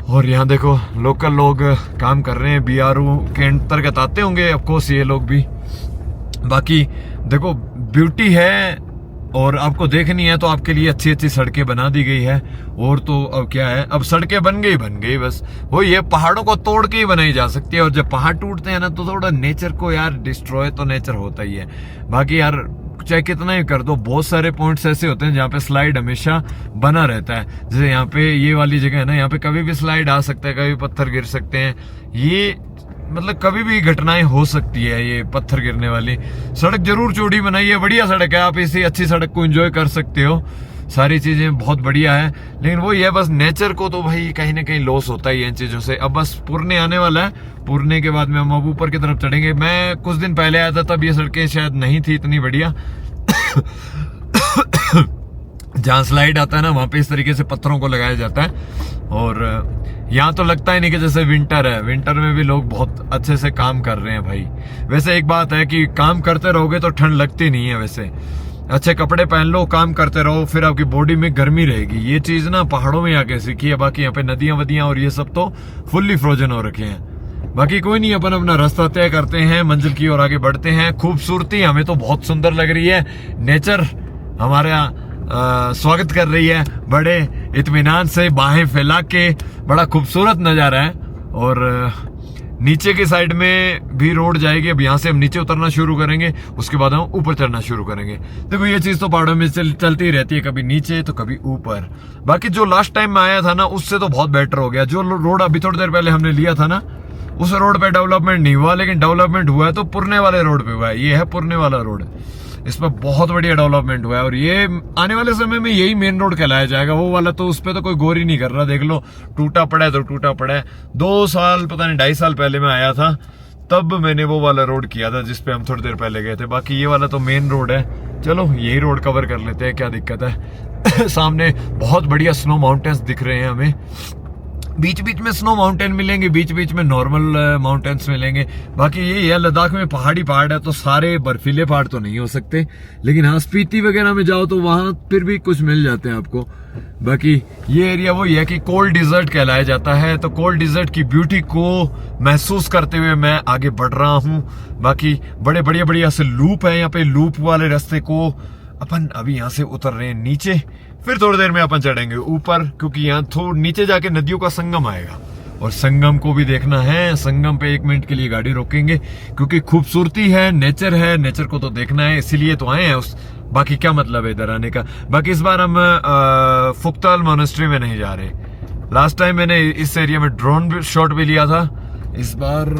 और यहाँ देखो लोकल लोग काम कर रहे हैं, बीआरओ के अंतर्गत आते होंगे ऑफकोर्स ये लोग भी। बाकी देखो ब्यूटी है, और आपको देखनी है तो आपके लिए अच्छी अच्छी सड़कें बना दी गई है। और तो अब क्या है, अब सड़कें बन गई बस। वो ये पहाड़ों को तोड़ के ही बनाई जा सकती है, और जब पहाड़ टूटते हैं ना तो थोड़ा नेचर को यार डिस्ट्रॉय तो नेचर होता ही है। बाकी यार चाहे कितना ही कर दो, बहुत सारे पॉइंट्स ऐसे होते हैं जहाँ पे स्लाइड हमेशा बना रहता है। जैसे यहाँ पे ये वाली जगह है ना, यहाँ पे कभी भी स्लाइड आ सकता है, कभी पत्थर गिर सकते हैं। ये मतलब कभी भी घटनाएं हो सकती है। ये पत्थर गिरने वाली सड़क जरूर चौड़ी बनाई है, बढ़िया सड़क है, आप इसी अच्छी सड़क को एंजॉय कर सकते हो, सारी चीजें बहुत बढ़िया है। लेकिन वो ये बस नेचर को तो भाई कहीं ना कहीं लॉस होता ही है इन चीजों से। अब बस पुरने आने वाला है, पुरने के बाद में हम अब ऊपर की तरफ चढ़ेंगे। मैं कुछ दिन पहले आया था, तब ये सड़कें शायद नहीं थी इतनी बढ़िया। जहाँ स्लाइड आता है ना, वहां पे इस तरीके से पत्थरों को लगाया जाता है। और यहाँ तो लगता ही नहीं कि जैसे विंटर है, विंटर में भी लोग बहुत अच्छे से काम कर रहे हैं भाई। वैसे एक बात है कि काम करते रहोगे तो ठंड लगती नहीं है। वैसे अच्छे कपड़े पहन लो, काम करते रहो, फिर आपकी बॉडी में गर्मी रहेगी। ये चीज ना पहाड़ों में आके सीखी है। बाकी यहाँ पे नदियां वदियां और ये सब तो फुल्ली फ्रोजन हो रखे हैं। बाकी कोई नहीं, अपन अपना रास्ता तय करते हैं, मंजिल की ओर आगे बढ़ते हैं। खूबसूरती हमें तो बहुत सुंदर लग रही है, नेचर हमारा स्वागत कर रही है बड़े इत्मीनान से, बाहें फैला के। बड़ा खूबसूरत नजारा है। और नीचे की साइड में भी रोड जाएगी। अब यहाँ से हम नीचे उतरना शुरू करेंगे, उसके बाद हम ऊपर चढ़ना शुरू करेंगे। देखो ये चीज तो पहाड़ों में चलती रहती है, कभी नीचे तो कभी ऊपर। बाकी जो लास्ट टाइम में आया था ना, उससे तो बहुत बेटर हो गया। जो रोड अभी थोड़ी देर पहले हमने लिया था ना, उस रोड पे डेवलपमेंट नहीं हुआ, लेकिन डेवलपमेंट हुआ है तो पुरने वाले रोड पे हुआ है। ये है पुरने वाला रोड, इस पर बहुत बढ़िया डेवलपमेंट हुआ है। और ये आने वाले समय में यही मेन रोड कहलाया जाएगा। वो वाला तो उस पर तो कोई गौर ही नहीं कर रहा। देख लो, टूटा पड़ा है तो टूटा पड़ा है। 2 साल पता नहीं 2.5 साल पहले मैं आया था, तब मैंने वो वाला रोड किया था जिसपे हम थोड़ी देर पहले गए थे। बाकी ये वाला तो मेन रोड है। चलो यही रोड कवर कर लेते हैं, क्या दिक्कत है। सामने बहुत बढ़िया स्नो माउंटेन्स दिख रहे हैं हमें। बीच बीच में स्नो माउंटेन मिलेंगे, बीच बीच में नॉर्मल माउंटेन्स मिलेंगे। बाकी यही है, लद्दाख में पहाड़ी पहाड़ है तो सारे बर्फीले पहाड़ तो नहीं हो सकते, लेकिन हाँ स्पीति वगैरह में जाओ तो वहां फिर भी कुछ मिल जाते हैं आपको। बाकी ये एरिया वही है कि कोल्ड डिजर्ट कहलाया जाता है, तो कोल्ड डिजर्ट की ब्यूटी को महसूस करते हुए मैं आगे बढ़ रहा हूँ। बाकी बड़े बढ़िया बढ़िया से लूप है यहाँ पे, लूप वाले रास्ते को अपन अभी यहाँ से उतर रहे हैं नीचे, फिर थोड़ी देर में अपन चढ़ेंगे ऊपर, क्योंकि यहाँ थोड़ा नीचे जाके नदियों का संगम आएगा और संगम को भी देखना है। संगम पे 1 मिनट के लिए गाड़ी रोकेंगे क्योंकि खूबसूरती है, नेचर को तो देखना है, इसीलिए तो आए हैं। उस बाकी क्या मतलब है इधर आने का। बाकी इस बार हम फुक्ताल मोनेस्ट्री में नहीं जा रहे। लास्ट टाइम मैंने इस एरिया में ड्रोन शॉट भी लिया था, इस बार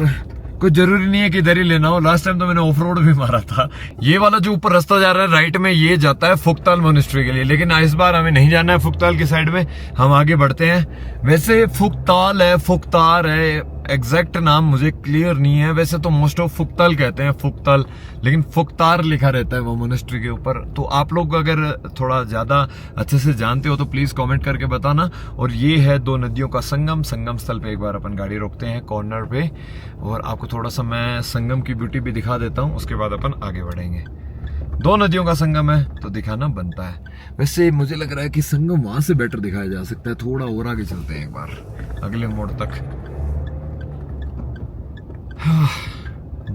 कुछ जरूरी नहीं है कि इधर ही लेना हो। लास्ट टाइम तो मैंने ऑफ रोड भी मारा था। ये वाला जो ऊपर रास्ता जा रहा है राइट में, ये जाता है फुक्ताल मोनेस्ट्री के लिए, लेकिन इस बार हमें नहीं जाना है फुक्ताल की साइड में, हम आगे बढ़ते हैं। वैसे फुक्ताल है, फुक्तार है, एग्जैक्ट नाम मुझे क्लियर नहीं है। वैसे तो मोस्ट ऑफ फुक्ताल कहते हैं, फुक्ताल, लेकिन फुक्तार लिखा रहता है वो मोनेस्ट्री के ऊपर। तो आप लोग अगर थोड़ा ज्यादा अच्छे से जानते हो तो प्लीज कमेंट करके बताना। और ये है 2 नदियों का संगम। संगम स्थल पे एक बार अपन गाड़ी रोकते हैं कॉर्नर पे, और आपको थोड़ा सा मैं संगम की ब्यूटी भी दिखा देता हूँ, उसके बाद अपन आगे बढ़ेंगे। 2 नदियों का संगम है तो दिखाना बनता है। वैसे मुझे लग रहा है कि संगम वहां से बेटर दिखाया जा सकता है, थोड़ा और आगे चलते हैं एक बार अगले मोड़ तक।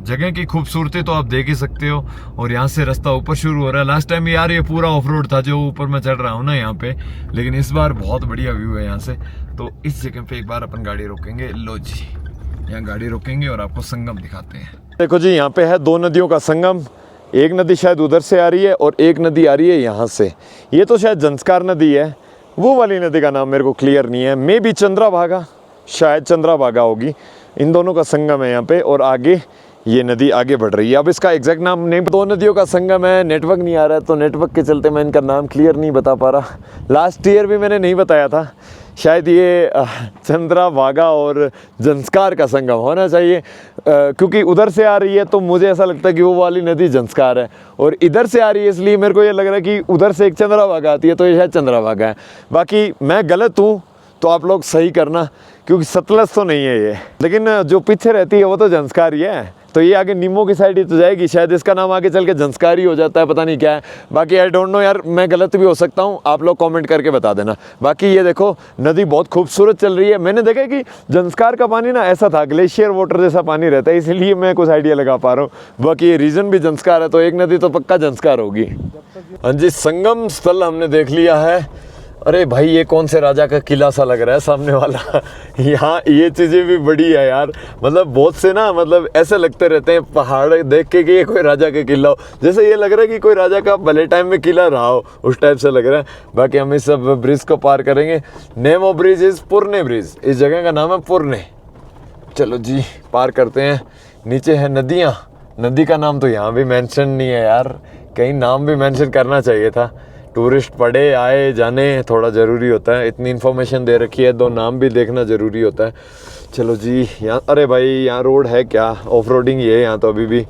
जगह की खूबसूरती तो आप देख ही सकते हो, और यहाँ से रास्ता ऊपर शुरू हो रहा है। लास्ट टाइम यार ये पूरा ऑफ रोड था जो ऊपर मैं चढ़ रहा हूँ ना यहाँ पे, लेकिन इस बार बहुत बढ़िया व्यू है यहाँ से। तो इस जगह पे एक बार अपन गाड़ी रोकेंगे। लो जी, यहाँ गाड़ी रोकेंगे और आपको संगम दिखाते हैं। देखो जी, यहाँ पे है 2 नदियों का संगम। एक नदी शायद उधर से आ रही है और एक नदी आ रही है यहाँ से। ये तो शायद जंस्कार नदी है, वो वाली नदी का नाम मेरे को क्लियर नहीं है, मे बी चंद्राभागा, शायद चंद्राभागा होगी। इन दोनों का संगम है यहाँ पे, और आगे ये नदी आगे बढ़ रही है। अब इसका एग्जैक्ट नाम नहीं, 2 नदियों का संगम है। नेटवर्क नहीं आ रहा है तो नेटवर्क के चलते मैं इनका नाम क्लियर नहीं बता पा रहा। लास्ट ईयर भी मैंने नहीं बताया था, शायद ये चंद्राभागा और जंस्कार का संगम होना चाहिए, क्योंकि उधर से आ रही है तो मुझे ऐसा लगता है कि वो वाली नदी जंस्कार है, और इधर से आ रही है इसलिए मेरे को ये लग रहा है कि उधर से एक चंद्राभागा आती है तो ये शायद चंद्राभागा है। बाकी मैं गलत हूँ तो आप लोग सही करना, क्योंकि सतलज तो नहीं है ये, लेकिन जो पीछे रहती है वो तो जंस्कार ही है। तो ये आगे नीमो की साइड ही तो जाएगी, शायद इसका नाम आगे चल के जंस्कार ही हो जाता है, पता नहीं क्या है। बाकी आई डोंट नो यार, मैं गलत भी हो सकता हूँ, आप लोग कमेंट करके बता देना। बाकी ये देखो नदी बहुत खूबसूरत चल रही है। मैंने देखा कि जंस्कार का पानी ना ऐसा था, ग्लेशियर वाटर जैसा पानी रहता है, इसीलिए मैं कुछ आइडिया लगा पा रहा हूँ। बाकी ये रीजन भी जंस्कार है तो एक नदी तो पक्का जंस्कार होगी। हाँ जी, संगम स्थल हमने देख लिया है। अरे भाई, ये कौन से राजा का किला सा लग रहा है सामने वाला। यहाँ ये चीज़ें भी बड़ी है यार, मतलब बहुत से ना, मतलब ऐसे लगते रहते हैं पहाड़ देख के कि ये कोई राजा का किला हो, जैसे ये लग रहा है कि कोई राजा का भले टाइम में किला रहा हो, उस टाइप से लग रहा है। बाकी हम इस सब ब्रिज को पार करेंगे। नेम ऑफ ब्रिज इज़ पुरने ब्रिज, इस जगह का नाम है पुरने। चलो जी, पार करते हैं। नीचे है नदियाँ, नदी का नाम तो यहाँ भी मेंशन नहीं है यार, कहीं नाम भी मेंशन करना चाहिए था। टूरिस्ट पढ़े आए जाने थोड़ा ज़रूरी होता है, इतनी इन्फॉर्मेशन दे रखी है, 2 नाम भी देखना ज़रूरी होता है। चलो जी, यहाँ अरे भाई यहाँ रोड है क्या, ऑफ रोडिंग ये है यहाँ तो अभी भी।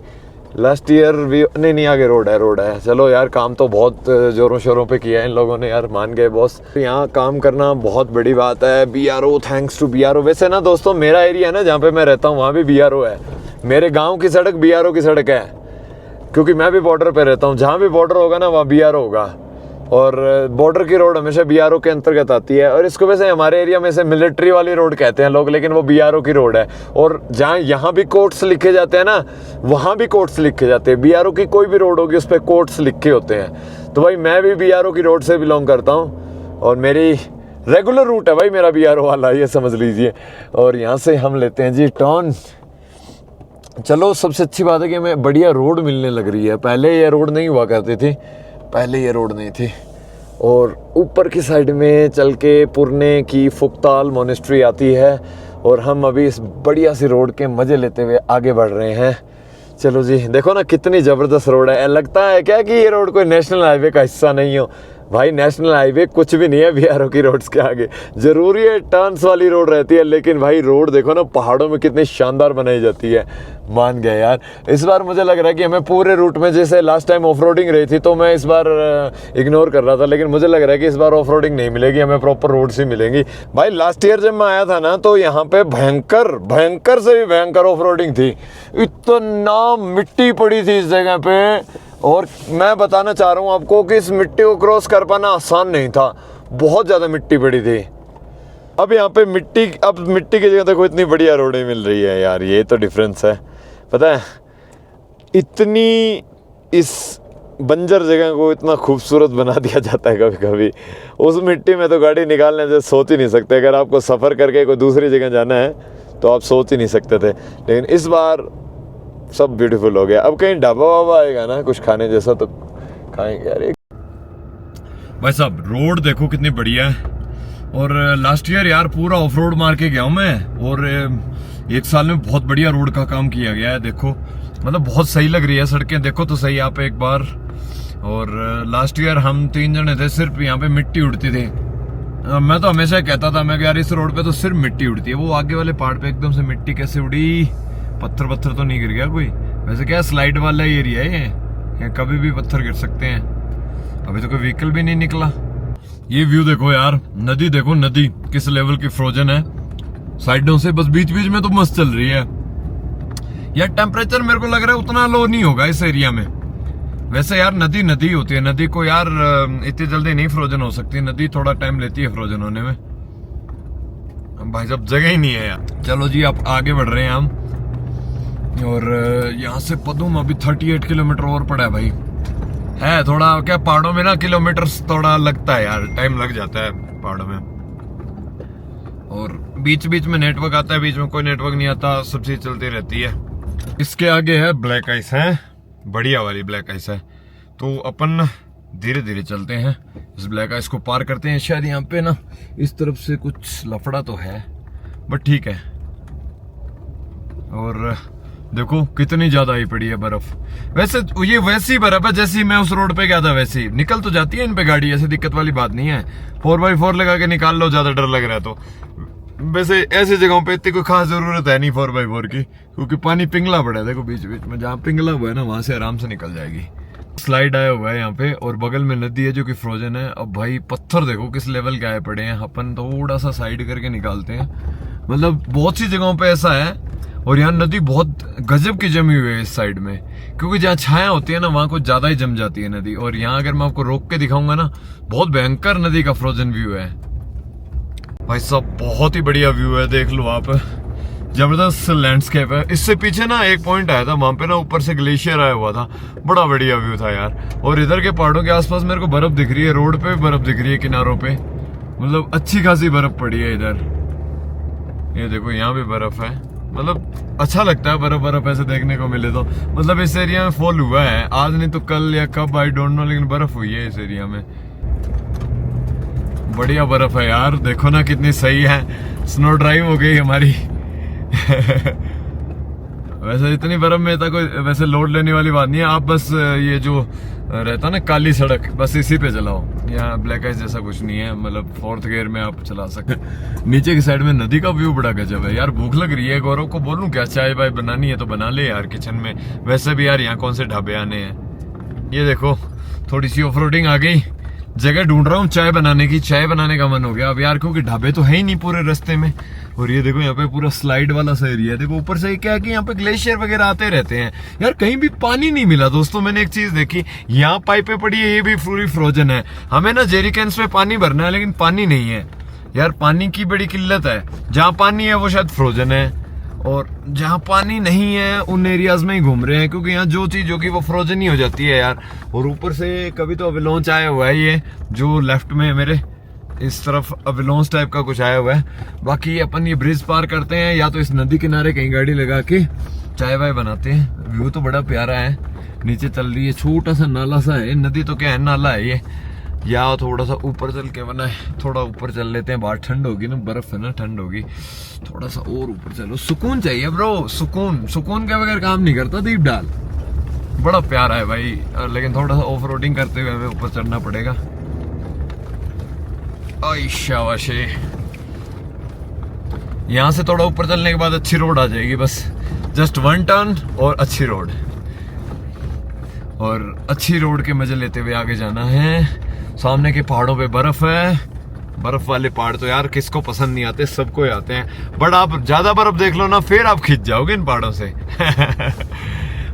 लास्ट ईयर भी नहीं आगे रोड है। चलो यार, काम तो बहुत ज़ोरों शोरों पे किया है इन लोगों ने यार, मान गए बॉस। यहाँ काम करना बहुत बड़ी बात है। BRO, thanks to BRO। वैसे ना दोस्तों, मेरा एरिया है ना जहाँ पे मैं रहता हूँ वहाँ भी BRO है। मेरे गाँव की सड़क BRO की सड़क है, क्योंकि मैं भी बॉर्डर पे रहता हूँ। जहाँ भी बॉर्डर होगा ना वहाँ BRO होगा, और बॉर्डर की रोड हमेशा BRO के अंतर्गत आती है। और इसको वैसे हमारे एरिया में से मिलिट्री वाली रोड कहते हैं लोग, लेकिन वो BRO की रोड है। और जहाँ यहाँ भी कोर्ट्स लिखे जाते हैं ना, वहाँ भी कोर्ट्स लिखे जाते हैं। BRO की कोई भी रोड होगी उस पर कोर्ट्स लिखे होते हैं। तो भाई मैं भी BRO की रोड से बिलोंग करता हूँ, और मेरी रेगुलर रूट है भाई मेरा BRO वाला, ये समझ लीजिए। और यहाँ से हम लेते हैं जी टर्न। चलो, सबसे अच्छी बात है कि हमें बढ़िया रोड मिलने लग रही है। पहले ये रोड नहीं हुआ करती थी, और ऊपर की साइड में चल के पुरने की फुक्ताल मोनेस्ट्री आती है, और हम अभी इस बढ़िया सी रोड के मज़े लेते हुए आगे बढ़ रहे हैं। चलो जी, देखो ना कितनी ज़बरदस्त रोड है। लगता है क्या कि ये रोड कोई नेशनल हाईवे का हिस्सा नहीं हो। भाई नेशनल हाईवे कुछ भी नहीं है बीआरओ की रोड्स के आगे। जरूरी है टर्न्स वाली रोड रहती है, लेकिन भाई रोड देखो ना पहाड़ों में कितनी शानदार बनाई जाती है। मान गया यार। इस बार मुझे लग रहा है कि हमें पूरे रूट में, जैसे लास्ट टाइम ऑफ रोडिंग रही थी तो मैं इस बार इग्नोर कर रहा था, लेकिन मुझे लग रहा है कि इस बार ऑफ रोडिंग नहीं मिलेगी, हमें प्रॉपर रोड्स ही मिलेंगी। भाई लास्ट ईयर जब मैं आया था ना तो यहाँ पे भयंकर से भी भयंकर ऑफ रोडिंग थी। इतना मिट्टी पड़ी थी इस जगह पे, और मैं बताना चाह रहा हूँ आपको कि इस मिट्टी को क्रॉस कर पाना आसान नहीं था, बहुत ज़्यादा मिट्टी पड़ी थी। अब यहाँ पे मिट्टी की जगह देखो इतनी बढ़िया रोडें मिल रही है यार, ये तो डिफरेंस है। पता है इतनी इस बंजर जगह को इतना खूबसूरत बना दिया जाता है कभी कभी। उस मिट्टी में तो गाड़ी निकालने से सोच ही नहीं सकते। अगर आपको सफ़र करके कोई दूसरी जगह जाना है तो आप सोच ही नहीं सकते थे, लेकिन इस बार सब ब्यूटीफुल हो गया। अब कहीं ढाबा वाबा आएगा ना कुछ खाने जैसा तो खाएंगे यार। भाई साहब रोड देखो कितनी बढ़िया है। और लास्ट ईयर यार पूरा ऑफ रोड मार के गया हूँ मैं, और एक साल में बहुत बढ़िया रोड का काम किया गया है। देखो मतलब बहुत सही लग रही है सड़कें, देखो तो सही आप एक बार। और लास्ट ईयर हम 3 जने थे, सिर्फ यहाँ पे मिट्टी उड़ती थी। मैं तो हमेशा कहता था, मैं यार इस रोड पे तो सिर्फ मिट्टी उड़ती है। वो आगे वाले पहाड़ पे एकदम से मिट्टी कैसे उड़ी, पत्थर तो नहीं गिर गया कोई? वैसे क्या स्लाइड वाला एरिया है ये, कभी भी पत्थर गिर सकते हैं। अभी तो कोई व्हीकल भी नहीं निकला। ये व्यू देखो यार, नदी देखो, नदी किस लेवल की फ्रोजन है साइडों से, बस बीच बीच में तो मस्त चल रही है यार। टेम्परेचर मेरे को लग रहा है उतना लो नहीं होगा इस एरिया में। वैसे यार नदी होती है, नदी को यार इतनी जल्दी नहीं फ्रोजन हो सकती, नदी थोड़ा टाइम लेती है फ्रोजन होने में। भाई साहब जगह ही नहीं है यार। चलो जी अब आगे बढ़ रहे हैं हम, और यहाँ से पदुम अभी 38 किलोमीटर और पड़ा है भाई। है थोड़ा क्या पहाड़ों में ना किलोमीटर थोड़ा लगता है यार, टाइम लग जाता है पहाड़ों में। और बीच बीच में नेटवर्क आता है, बीच में कोई नेटवर्क नहीं आता, सब चीज चलती रहती है। इसके आगे है ब्लैक आइस है, बढ़िया वाली ब्लैक आइस है। तो अपन धीरे धीरे चलते हैं, इस ब्लैक आइस को पार करते हैं। शायद यहाँ पे ना इस तरफ से कुछ लफड़ा तो है, बट ठीक है। और देखो कितनी ज्यादा आई पड़ी है बर्फ। वैसे ये वैसी बर्फ है जैसी मैं उस रोड पे गया था, वैसी निकल तो जाती है इन पे गाड़ी, ऐसी दिक्कत वाली बात नहीं है। 4x4 लगा के निकाल लो, ज्यादा डर लग रहा है तो। वैसे ऐसी जगहों पे इतनी कोई खास जरूरत है नहीं 4x4 की, क्योंकि पानी पिंगला पड़ा है देखो बीच बीच में, जहाँ पिंगला हुआ है ना वहां से आराम से निकल जाएगी। स्लाइड आया हुआ है यहाँ पे, और बगल में नदी है जो कि फ्रोजन है। अब भाई पत्थर देखो किस लेवल के आए पड़े हैं, अपन थोड़ा सा साइड करके निकालते हैं। मतलब बहुत सी जगहों पे ऐसा है। और यहाँ नदी बहुत गजब की जमी हुई है इस साइड में, क्योंकि जहाँ छाया होती है ना वहां कुछ ज्यादा ही जम जाती है नदी। और यहाँ अगर मैं आपको रोक के दिखाऊंगा ना, बहुत भयंकर नदी का फ्रोजन व्यू है भाई साहब, बहुत ही बढ़िया व्यू है, देख लो आप, जबरदस्त लैंडस्केप है। इससे पीछे ना एक पॉइंट आया था, वहां पे ना ऊपर से ग्लेशियर आया हुआ था, बड़ा बढ़िया व्यू था यार। और इधर के पहाड़ों के आसपास मेरे को बर्फ दिख रही है, रोड पे भी बर्फ दिख रही है किनारों पे, मतलब अच्छी खासी बर्फ पड़ी है इधर। ये देखो यहाँ भी बर्फ है, मतलब अच्छा लगता है बर्फ ऐसे देखने को मिले तो। मतलब इस एरिया में फॉल हुआ है, आज नहीं तो कल या कब आई डोंट नो, लेकिन बर्फ हुई है इस एरिया में। बढ़िया बर्फ है यार, देखो ना कितनी सही है। स्नो ड्राइव हो गई हमारी। वैसे इतनी बर्फ में था कोई वैसे लोड लेने वाली बात नहीं है। आप बस ये जो रहता ना काली सड़क, बस इसी पे चलाओ। यहाँ ब्लैक आइस जैसा कुछ नहीं है, मतलब 4th गियर में आप चला सकते। नीचे की साइड में नदी का व्यू बड़ा गजब है यार। भूख लग रही है, गौरव को बोलूं क्या चाय वाय बनानी है तो बना ले यार किचन में। वैसे भी यार यहाँ कौन से ढाबे आने हैं। ये देखो थोड़ी सी ऑफ रोडिंग आ गई, जगह ढूंढ रहा हूँ चाय बनाने की, चाय बनाने का मन हो गया अब यार, क्योंकि ढाबे तो है ही नहीं पूरे रास्ते में। और ये देखो यहाँ पे पूरा स्लाइड वाला सा एरिया है। देखो ऊपर से क्या है कि यहाँ पे ग्लेशियर वगैरह आते रहते हैं यार। कहीं भी पानी नहीं मिला दोस्तों। मैंने एक चीज देखी, यहाँ पाइपें पड़ी है, ये भी पूरी फ्रोजन है। हमें ना जेरिकन्स में पानी भरना है, लेकिन पानी नहीं है यार। पानी की बड़ी किल्लत है। जहाँ पानी है वो शायद फ्रोजन है, और जहाँ पानी नहीं है उन एरियाज में ही घूम रहे हैं, क्योंकि यहाँ जो चीज होगी वो फ्रोजन ही हो जाती है यार। और ऊपर से कभी तो अवेलांच आया हुआ है, ये जो लेफ्ट में है मेरे इस तरफ अवेलांच टाइप का कुछ आया हुआ है। बाकी अपन ये ब्रिज पार करते हैं, या तो इस नदी किनारे कहीं गाड़ी लगा के चाय वाय बनाते हैं। व्यू तो बड़ा प्यारा है, नीचे चल रही है, छोटा सा नाला सा है, नदी तो क्या है नाला है ये। या थोड़ा सा ऊपर चल के बना है, थोड़ा ऊपर चल लेते हैं, बाहर ठंड होगी ना, बर्फ है ना, ठंड होगी, थोड़ा सा और ऊपर चलो। सुकून चाहिए ब्रो, सुकून, सुकून के बगैर काम नहीं करता दीप डाल। बड़ा प्यारा है भाई, लेकिन थोड़ा सा ऑफ रोडिंग करते हुए हमें ऊपर चढ़ना पड़ेगा। आई शाबाश। यहाँ से थोड़ा ऊपर चलने के बाद अच्छी रोड आ जाएगी, बस जस्ट 1 टर्न और अच्छी रोड, और अच्छी रोड के मजे लेते हुए आगे जाना है। सामने के पहाड़ों पे बर्फ है, बर्फ वाले पहाड़ तो यार किसको पसंद नहीं आते, सबको आते हैं, बट आप ज्यादा बर्फ देख लो ना फिर आप खिंच जाओगे इन पहाड़ों से।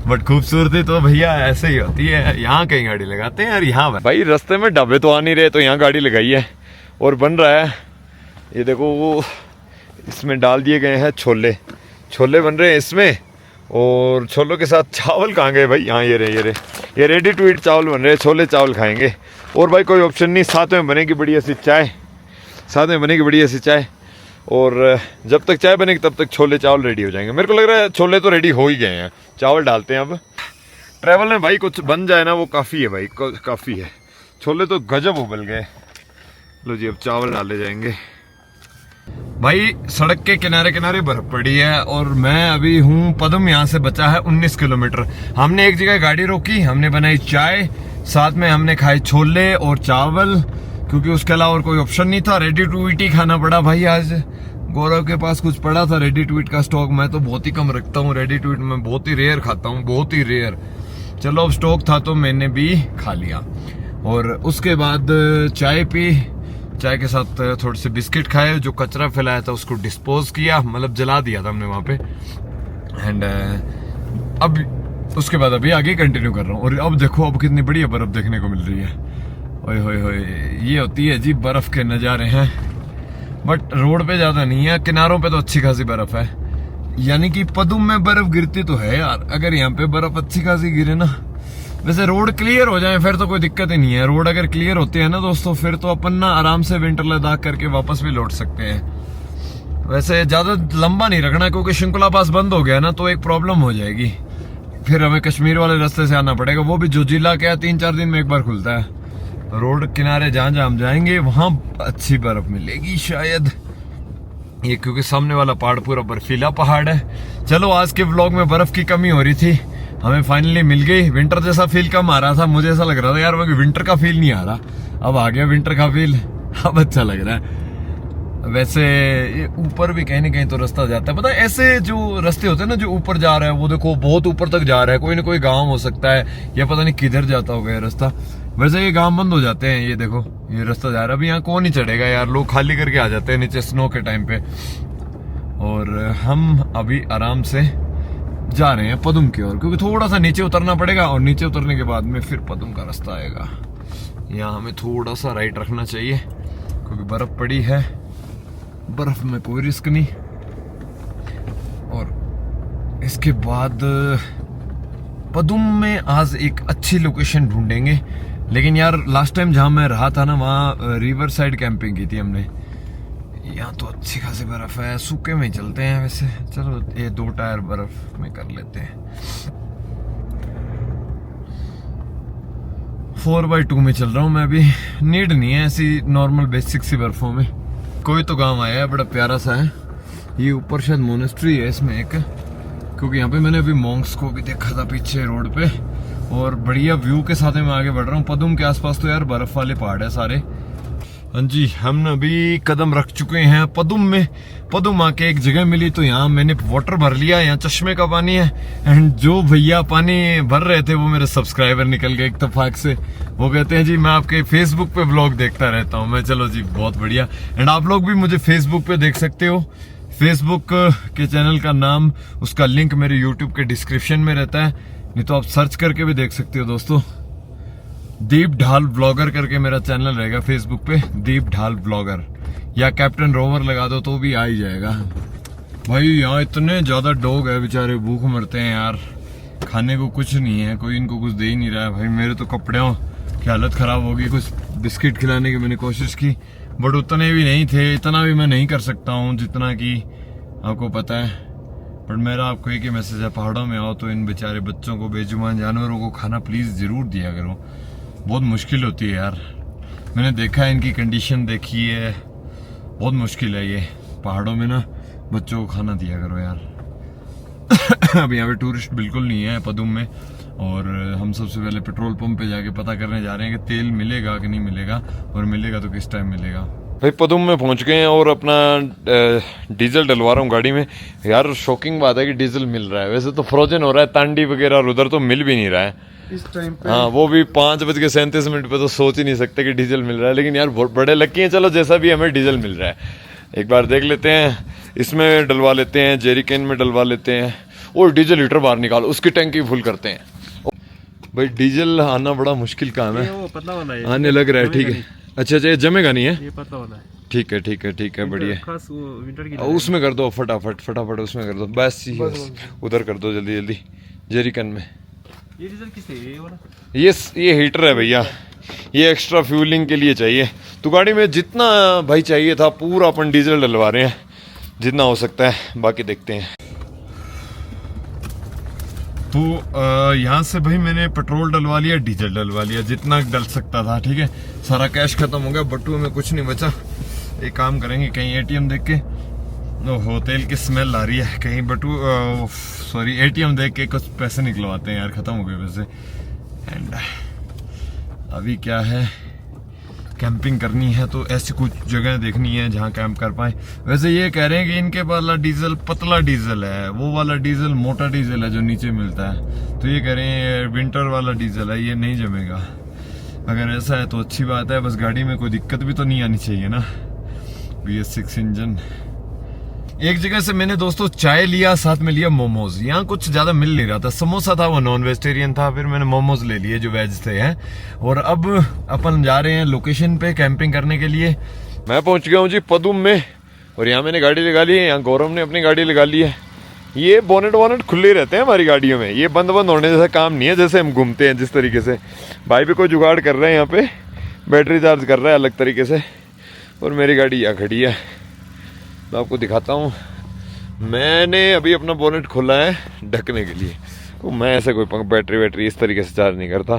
बट खूबसूरती तो भैया ऐसे ही होती है, यहाँ कहीं गाड़ी लगाते हैं और यहाँ भाई रास्ते में ढाबे तो आ नहीं रहे, तो यहाँ गाड़ी लगाई है और बन रहा है। ये देखो वो इसमें डाल दिए गए हैं छोले, छोले बन रहे हैं इसमें, और छोलों के साथ चावल कहाँ गए भाई, यहाँ ये रहे ये रेडी टू ईट चावल बन रहे हैं, छोले चावल खाएंगे। और भाई कोई ऑप्शन नहीं, साथ में बनेगी बढ़िया सी चाय, साथ में बनेगी बढ़िया सी चाय, और जब तक चाय बनेगी तब तक छोले चावल रेडी हो जाएंगे। मेरे को लग रहा है छोले तो रेडी हो ही गए हैं, चावल डालते हैं अब। ट्रैवल में भाई कुछ बन जाए ना वो काफ़ी है भाई, काफ़ी है। छोले तो गजब उबल गए। लो जी अब चावल डाले जाएंगे। भाई सड़क के किनारे किनारे बर्फ पड़ी है और मैं अभी हूँ पदम, यहाँ से बचा है 19 किलोमीटर। हमने एक जगह गाड़ी रोकी, हमने बनाई चाय, साथ में हमने खाए छोले और चावल, क्योंकि उसके अलावा और कोई ऑप्शन नहीं था। रेडी टू ईट ही खाना पड़ा भाई आज। गौरव के पास कुछ पड़ा था रेडी टू ईट का स्टॉक, मैं तो बहुत ही कम रखता हूँ रेडी टू ईट, मैं बहुत ही रेयर खाता हूँ, बहुत ही रेयर। चलो अब स्टॉक था तो मैंने भी खा लिया, और उसके बाद चाय पी, चाय के साथ थोड़े से बिस्किट खाए, जो कचरा फैलाया था उसको डिस्पोज किया, मतलब जला दिया था हमने वहाँ पे। एंड अब उसके बाद अभी आगे कंटिन्यू कर रहा हूँ। और अब देखो अब कितनी बढ़िया बर्फ देखने को मिल रही है। ओए होए होए, ये होती है जी बर्फ के नज़ारे हैं। बट रोड पे ज़्यादा नहीं है, किनारों पे तो अच्छी खासी बर्फ है। यानी कि पदुम में बर्फ गिरती तो है यार, अगर यहाँ पे बर्फ अच्छी खासी गिरे ना। वैसे रोड क्लियर हो जाए फिर तो कोई दिक्कत ही नहीं है। रोड अगर क्लियर होती है ना दोस्तों, फिर तो अपन ना आराम से विंटर लद्दाख करके वापस भी लौट सकते हैं। वैसे ज्यादा लंबा नहीं रखना, क्योंकि शिंकुला पास बंद हो गया ना तो एक प्रॉब्लम हो जाएगी, फिर हमें कश्मीर वाले रास्ते से आना पड़ेगा। वो भी जोजिला क्या 3-4 दिन में एक बार खुलता है। रोड किनारे जहां जहां हम जाएंगे वहां अच्छी बर्फ मिलेगी शायद, ये क्योंकि सामने वाला पहाड़ पूरा बर्फीला पहाड़ है। चलो आज के व्लॉग में बर्फ की कमी हो रही थी, हमें फाइनली मिल गई। विंटर जैसा फील कम आ रहा था, मुझे ऐसा लग रहा था यार विंटर का फील नहीं आ रहा, अब आ गया विंटर का फील, अब अच्छा लग रहा है। वैसे ये ऊपर भी कहीं ना कहीं तो रास्ता जाता है, पता है ऐसे जो रास्ते होते हैं ना जो ऊपर जा रहा है, वो देखो बहुत ऊपर तक जा रहा है, कोई ना कोई गांव हो सकता है, या पता नहीं किधर जाता होगा ये रास्ता। वैसे ये गांव बंद हो जाते हैं, ये देखो ये रास्ता जा रहा है, अभी यहाँ कौन ही चढ़ेगा यार, लोग खाली करके आ जाते हैं नीचे स्नो के टाइम पे। और हम अभी आराम से जा रहे हैं पदुम की ओर, क्योंकि थोड़ा सा नीचे उतरना पड़ेगा, और नीचे उतरने के बाद में फिर पदुम का रास्ता आएगा। यहाँ हमें थोड़ा सा राइट रखना चाहिए, क्योंकि बर्फ पड़ी है, बर्फ में कोई रिस्क नहीं। और इसके बाद पदुम में आज एक अच्छी लोकेशन ढूंढेंगे। लेकिन यार लास्ट टाइम जहाँ मैं रहा था ना, वहाँ रिवर साइड कैंपिंग की थी हमने। यहाँ तो अच्छी खासी बर्फ है, सूखे में ही चलते हैं वैसे। चलो ये 2 टायर बर्फ में कर लेते हैं। 4x2 में चल रहा हूँ मैं अभी, नीड नहीं है ऐसी नॉर्मल बेसिक सी बर्फों में। कोई तो गांव आया है, बड़ा प्यारा सा है। ये ऊपर शायद मोनेस्ट्री है इसमें एक, क्योंकि यहाँ पे मैंने अभी मॉन्क्स को भी देखा था पीछे रोड पे, और बढ़िया व्यू के साथ मैं आगे बढ़ रहा हूँ। पदुम के आसपास तो यार बर्फ वाले पहाड़ है सारे। हाँ जी, हम अभी कदम रख चुके हैं पदुम में। पदुम आके एक जगह मिली तो यहाँ मैंने वाटर भर लिया, यहाँ चश्मे का पानी है। एंड जो भैया पानी भर रहे थे वो मेरे सब्सक्राइबर निकल गए इत्तेफाक से। वो कहते हैं जी मैं आपके फेसबुक पे ब्लॉग देखता रहता हूँ। मैं चलो जी बहुत बढ़िया। एंड आप लोग भी मुझे फेसबुक पे देख सकते हो। फेसबुक के चैनल का नाम, उसका लिंक मेरे यूट्यूब के डिस्क्रिप्शन में रहता है, नहीं तो आप सर्च करके भी देख सकते हो दोस्तों। दीप ढाल ब्लॉगर करके मेरा चैनल रहेगा फेसबुक पे, दीप ढाल ब्लॉगर, या कैप्टन रोवर लगा दो तो भी आ ही जाएगा। भाई यहाँ इतने ज्यादा डॉग है, बेचारे भूख मरते हैं यार, खाने को कुछ नहीं है, कोई इनको कुछ दे ही नहीं रहा है। भाई मेरे तो कपड़ों की हालत खराब हो गई। कुछ बिस्किट खिलाने की मैंने कोशिश की, बट उतने भी नहीं थे। इतना भी मैं नहीं कर सकता हूँ जितना कि आपको पता है। बट मेरा आपको एक ही मैसेज है, पहाड़ों में आओ तो इन बेचारे बच्चों को, बेजुबान जानवरों को खाना प्लीज जरूर दिया करो। बहुत मुश्किल होती है यार, मैंने देखा है, इनकी कंडीशन देखी है, बहुत मुश्किल है ये पहाड़ों में ना, बच्चों को खाना दिया करो यार। अब यहाँ पे टूरिस्ट बिल्कुल नहीं है पदुम में, और हम सबसे पहले पेट्रोल पंप पे जाके पता करने जा रहे हैं कि तेल मिलेगा कि नहीं मिलेगा, और मिलेगा तो किस टाइम मिलेगा। भाई पदुम में पहुंच गए हैं और अपना डीजल डलवा रहा हूँ गाड़ी में। यार शॉकिंग बात है कि डीजल मिल रहा है, वैसे तो फ्रोजन हो रहा है तांडी वगैरह और उधर तो मिल भी नहीं रहा है इस टाइम पे। हाँ वो भी 5:37 पे, तो सोच ही नहीं सकते कि डीजल मिल रहा है। लेकिन यार बहुत बड़े लकी हैं, चलो जैसा भी हमें डीजल मिल रहा है एक बार देख लेते हैं, इसमें डलवा लेते हैं, जेरिकेन में डलवा लेते हैं और डीजल लीटर बाहर निकालो, उसकी टैंकी फुल करते हैं। भाई डीजल आना बड़ा मुश्किल काम है, वो पतला वाला है, आने लग रहा है। ठीक है, अच्छा अच्छा, ये जमेगा नहीं है, ये पतला वाला है। ठीक है ठीक है ठीक है, बढ़िया। खास वो विंटर की उसमें कर दो फटाफट फटाफट, उसमें कर दो बस, उधर कर दो जल्दी जल्दी जेरिकन में। ये डीजल किस है ये वाला? ये हीटर है भैया, ये एक्स्ट्रा फ्यूलिंग के लिए चाहिए। तो गाड़ी में जितना भाई चाहिए था पूरा अपन डीजल डलवा रहे हैं जितना हो सकता है, बाकी देखते हैं। तो यहाँ से भाई मैंने पेट्रोल डलवा लिया, डीजल डलवा लिया, जितना डल सकता था। ठीक है, सारा कैश खत्म हो गया, बटुए में कुछ नहीं बचा। एक काम करेंगे, कहीं एटीएम देख के, ओहो तेल की स्मेल आ रही है, कहीं सॉरी एटीएम देख के कुछ पैसे निकलवाते हैं यार, खत्म हो गए पैसे। एंड अभी क्या है, कैंपिंग करनी है तो ऐसी कुछ जगह देखनी है जहाँ कैंप कर पाए। वैसे ये कह रहे हैं कि इनके वाला डीजल पतला डीजल है, वो वाला डीजल मोटा डीजल है जो नीचे मिलता है। तो ये कह रहे हैं विंटर वाला डीजल है, ये नहीं जमेगा। अगर ऐसा है तो अच्छी बात है, बस गाड़ी में कोई दिक्कत भी तो नहीं आनी चाहिए ना। BS6 engine. एक जगह से मैंने दोस्तों चाय लिया, साथ में लिया मोमोज। यहाँ कुछ ज्यादा मिल नहीं रहा था, समोसा था वो नॉन वेजिटेरियन था, फिर मैंने मोमोज ले लिए जो वेज थे हैं। और अब अपन जा रहे हैं लोकेशन पे कैंपिंग करने के लिए। मैं पहुंच गया हूँ जी पदुम में, और यहाँ मैंने गाड़ी लगा ली है, यहाँ गौरव ने अपनी गाड़ी लगा ली है। ये बोनेट वोनेट खुले रहते हैं हमारी गाड़ियों में, ये बंद बंद होने जैसा काम नहीं है जैसे हम घूमते हैं जिस तरीके से। भाई भी कोई जुगाड़ कर रहे हैं यहाँ पे, बैटरी चार्ज कर रहा है अलग तरीके से। और मेरी गाड़ी यहाँ खड़ी है, मैं आपको दिखाता हूँ। मैंने अभी अपना बोनेट खोला है ढकने के लिए। तो मैं ऐसे कोई बैटरी इस तरीके से चार्ज नहीं करता,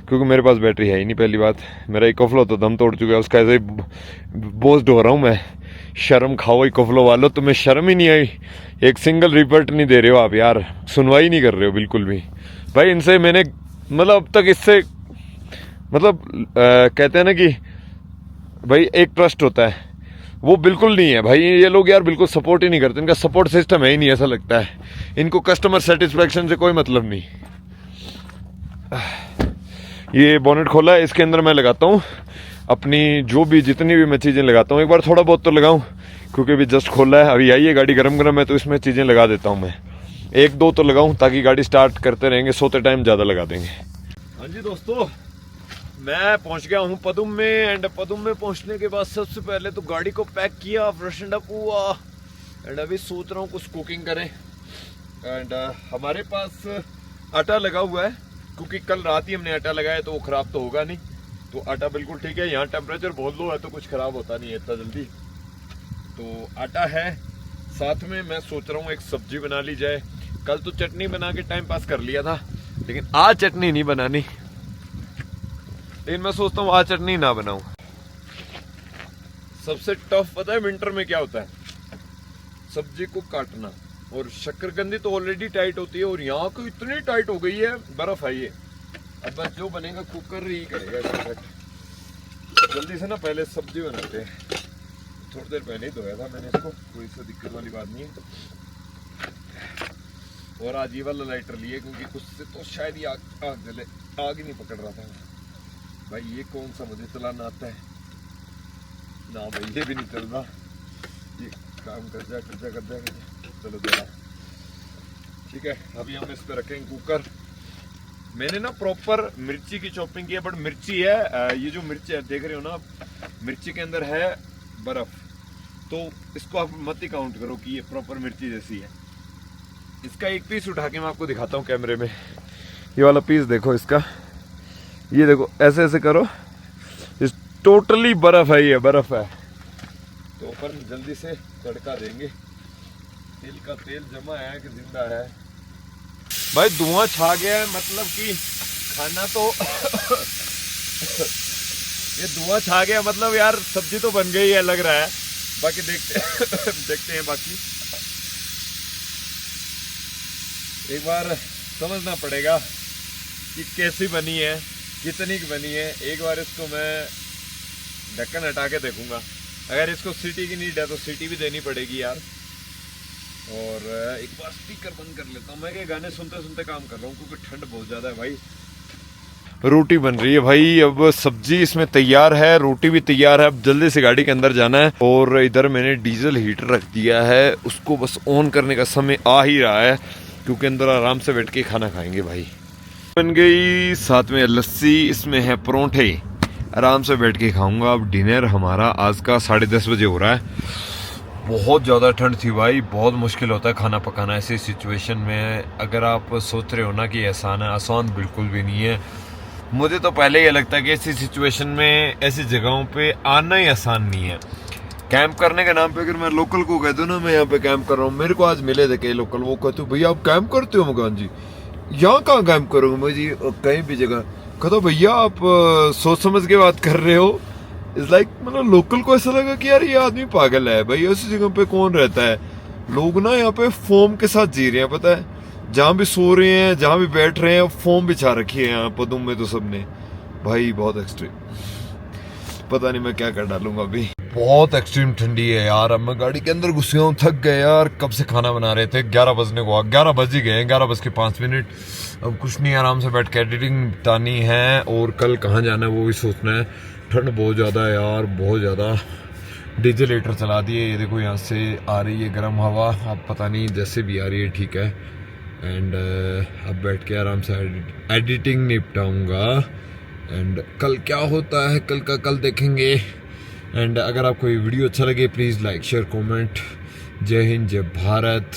क्योंकि मेरे पास बैटरी है ही नहीं। पहली बात, मेरा इकोफ्लो तो दम तोड़ चुका है, उसका ऐसे ही बोझ ढो रहा हूँ मैं। शर्म खाओ इकोफ्लो वालों, तुम्हें शर्म ही नहीं आई, एक सिंगल रिपोर्ट नहीं दे रहे हो आप यार, सुनवाई नहीं कर रहे हो बिल्कुल भी। भाई इनसे मैंने मतलब अब तक इससे मतलब कहते हैं ना कि भाई एक ट्रस्ट होता है, वो बिल्कुल नहीं है भाई। ये लोग यार बिल्कुल सपोर्ट ही नहीं करते, इनका सपोर्ट सिस्टम है ही नहीं, ऐसा लगता है। इनको कस्टमर सेटिस्फेक्शन से कोई मतलब नहीं। ये बोनेट खोला है, इसके अंदर मैं लगाता हूँ अपनी जो भी जितनी भी मैं चीज़ें लगाता हूँ। एक बार थोड़ा बहुत तो लगाऊँ, क्योंकि अभी जस्ट खोला है, अभी आई है गाड़ी गरम गरम है, तो इसमें चीज़ें लगा देता हूँ मैं। एक दो तो लगाऊँ ताकि गाड़ी स्टार्ट करते रहेंगे, सोते टाइम ज़्यादा लगा देंगे। हाँ जी दोस्तों, मैं पहुंच गया हूं पदुम में। एंड पदुम में पहुंचने के बाद सबसे पहले तो गाड़ी को पैक किया, फ्रेशन अप हुआ। एंड अभी सोच रहा हूं कुछ कुकिंग करें। एंड हमारे पास आटा लगा हुआ है, क्योंकि कल रात ही हमने आटा लगाया, तो वो खराब तो होगा नहीं। तो आटा बिल्कुल ठीक है, यहाँ टेम्परेचर बहुत लो है तो कुछ खराब होता नहीं है इतना जल्दी। तो आटा है, साथ में मैं सोच रहा हूँ एक सब्जी बना ली जाए। कल तो चटनी बना के टाइम पास कर लिया था, लेकिन आज चटनी नहीं बनानी। लेकिन मैं सोचता हूँ आज चटनी ना बनाऊं। सबसे टफ पता है विंटर में क्या होता है, सब्जी को काटना। और शक्करकंदी तो ऑलरेडी टाइट होती है, और यहाँ को इतनी टाइट हो गई है, बर्फ है ये। अब बस जो बनेगा कुकर ही करेगा। जल्दी से ना पहले सब्जी बनाते हैं। थोड़ी देर पहले ही धोया था मैंने इसको, कोई सा दिक्कत वाली बात नहीं है। और आज ये वाला लाइटर लिए, क्योंकि उससे तो शायद ही आग जले, आग ही नहीं पकड़ रहा था भाई। ये कौन सा मुझे चलाना आता है ना भाई, ये भी नहीं चल रहा। ये काम कर जा चलो जरा। ठीक है, अभी हम इस पे रखेंगे कुकर। मैंने ना प्रॉपर मिर्ची की चॉपिंग की है, बट मिर्ची है ये जो मिर्ची है देख रहे हो ना, मिर्ची के अंदर है बर्फ। तो इसको आप मत ही काउंट करो कि ये प्रॉपर मिर्ची जैसी है। इसका एक पीस उठा के मैं आपको दिखाता हूँ कैमरे में। ये वाला पीस देखो इसका, ये देखो ऐसे ऐसे करो, इस टोटली बर्फ है, ये बर्फ है। तो अपन जल्दी से तड़का देंगे। तेल का तेल जमा है कि जिंदा है भाई, धुआं छा गया है, मतलब कि खाना तो ये धुआं छा गया, मतलब यार सब्जी तो बन गई है लग रहा है। बाकी देखते हैं बाकी। एक बार समझना पड़ेगा कि कैसी बनी है, कितनी की बनी है। एक बार इसको मैं ढक्कन हटा के देखूंगा, अगर इसको सिटी की नीड है तो सिटी भी देनी पड़ेगी यार। और एक बार स्पीकर बंद कर लेता हूँ, मैं क्या गाने सुनते सुनते काम कर रहा हूँ क्योंकि ठंड बहुत ज़्यादा है भाई। रोटी बन रही है भाई, अब सब्जी इसमें तैयार है, रोटी भी तैयार है। अब जल्दी से गाड़ी के अंदर जाना है। और इधर मैंने डीजल हीटर रख दिया है, उसको बस ऑन करने का समय आ ही रहा है क्योंकि अंदर आराम से बैठ के खाना खाएंगे भाई। बन गई, साथ में लस्सी, इसमें है परोंठे, आराम से बैठ के खाऊंगा। अब डिनर हमारा आज का 10:30 बजे हो रहा है। बहुत ज़्यादा ठंड थी भाई, बहुत मुश्किल होता है खाना पकाना ऐसी सिचुएशन में। अगर आप सोच रहे हो ना कि आसान है, आसान बिल्कुल भी नहीं है। मुझे तो पहले ये लगता है कि ऐसी सिचुएशन में, ऐसी जगहों पे आना ही आसान नहीं है। कैंप करने के नाम पे अगर मैं लोकल को कह दूँ ना मैं यहाँ पे कैंप कर रहा हूँ, मेरे को आज मिले थे कई लोकल, वो कहते भैया आप कैंप करते हो? मकान जी यहाँ कहाँ कैंप करोगे? मैं जी कहीं भी जगह। कहता भैया आप सोच समझ के बात कर रहे हो। इट्स लाइक मतलब लोकल को ऐसा लगा कि यार ये आदमी पागल है भाई, ऐसी जगह पे कौन रहता है। लोग ना यहाँ पे फोम के साथ जी रहे हैं, पता है, जहाँ भी सो रहे हैं, जहाँ भी बैठ रहे हैं, फोम बिछा रखी है यहाँ पदों में तो सबने भाई। बहुत एक्सट्रीम, पता नहीं मैं क्या कर डालूंगा अभी। बहुत एक्सट्रीम ठंडी है यार। अब मैं गाड़ी के अंदर घुस गया हूँ, थक गए यार। कब से खाना बना रहे थे, 11 बजने को, 11 बज ही गए, 11:05। अब कुछ नहीं, आराम से बैठ के एडिटिंग तानी है और कल कहाँ जाना है वो भी सोचना है। ठंड बहुत ज़्यादा है यार, बहुत ज़्यादा। डीजल हीटर चला दिए, ये देखो यहाँ से आ रही है गर्म हवा। अब पता नहीं जैसे भी आ रही है, ठीक है। एंड अब बैठ के आराम से एडिटिंग निपटाऊंगा। एंड कल क्या होता है, कल का कल देखेंगे। एंड अगर आपको ये वीडियो अच्छा लगे प्लीज़ लाइक शेयर कमेंट। जय हिंद, जय भारत।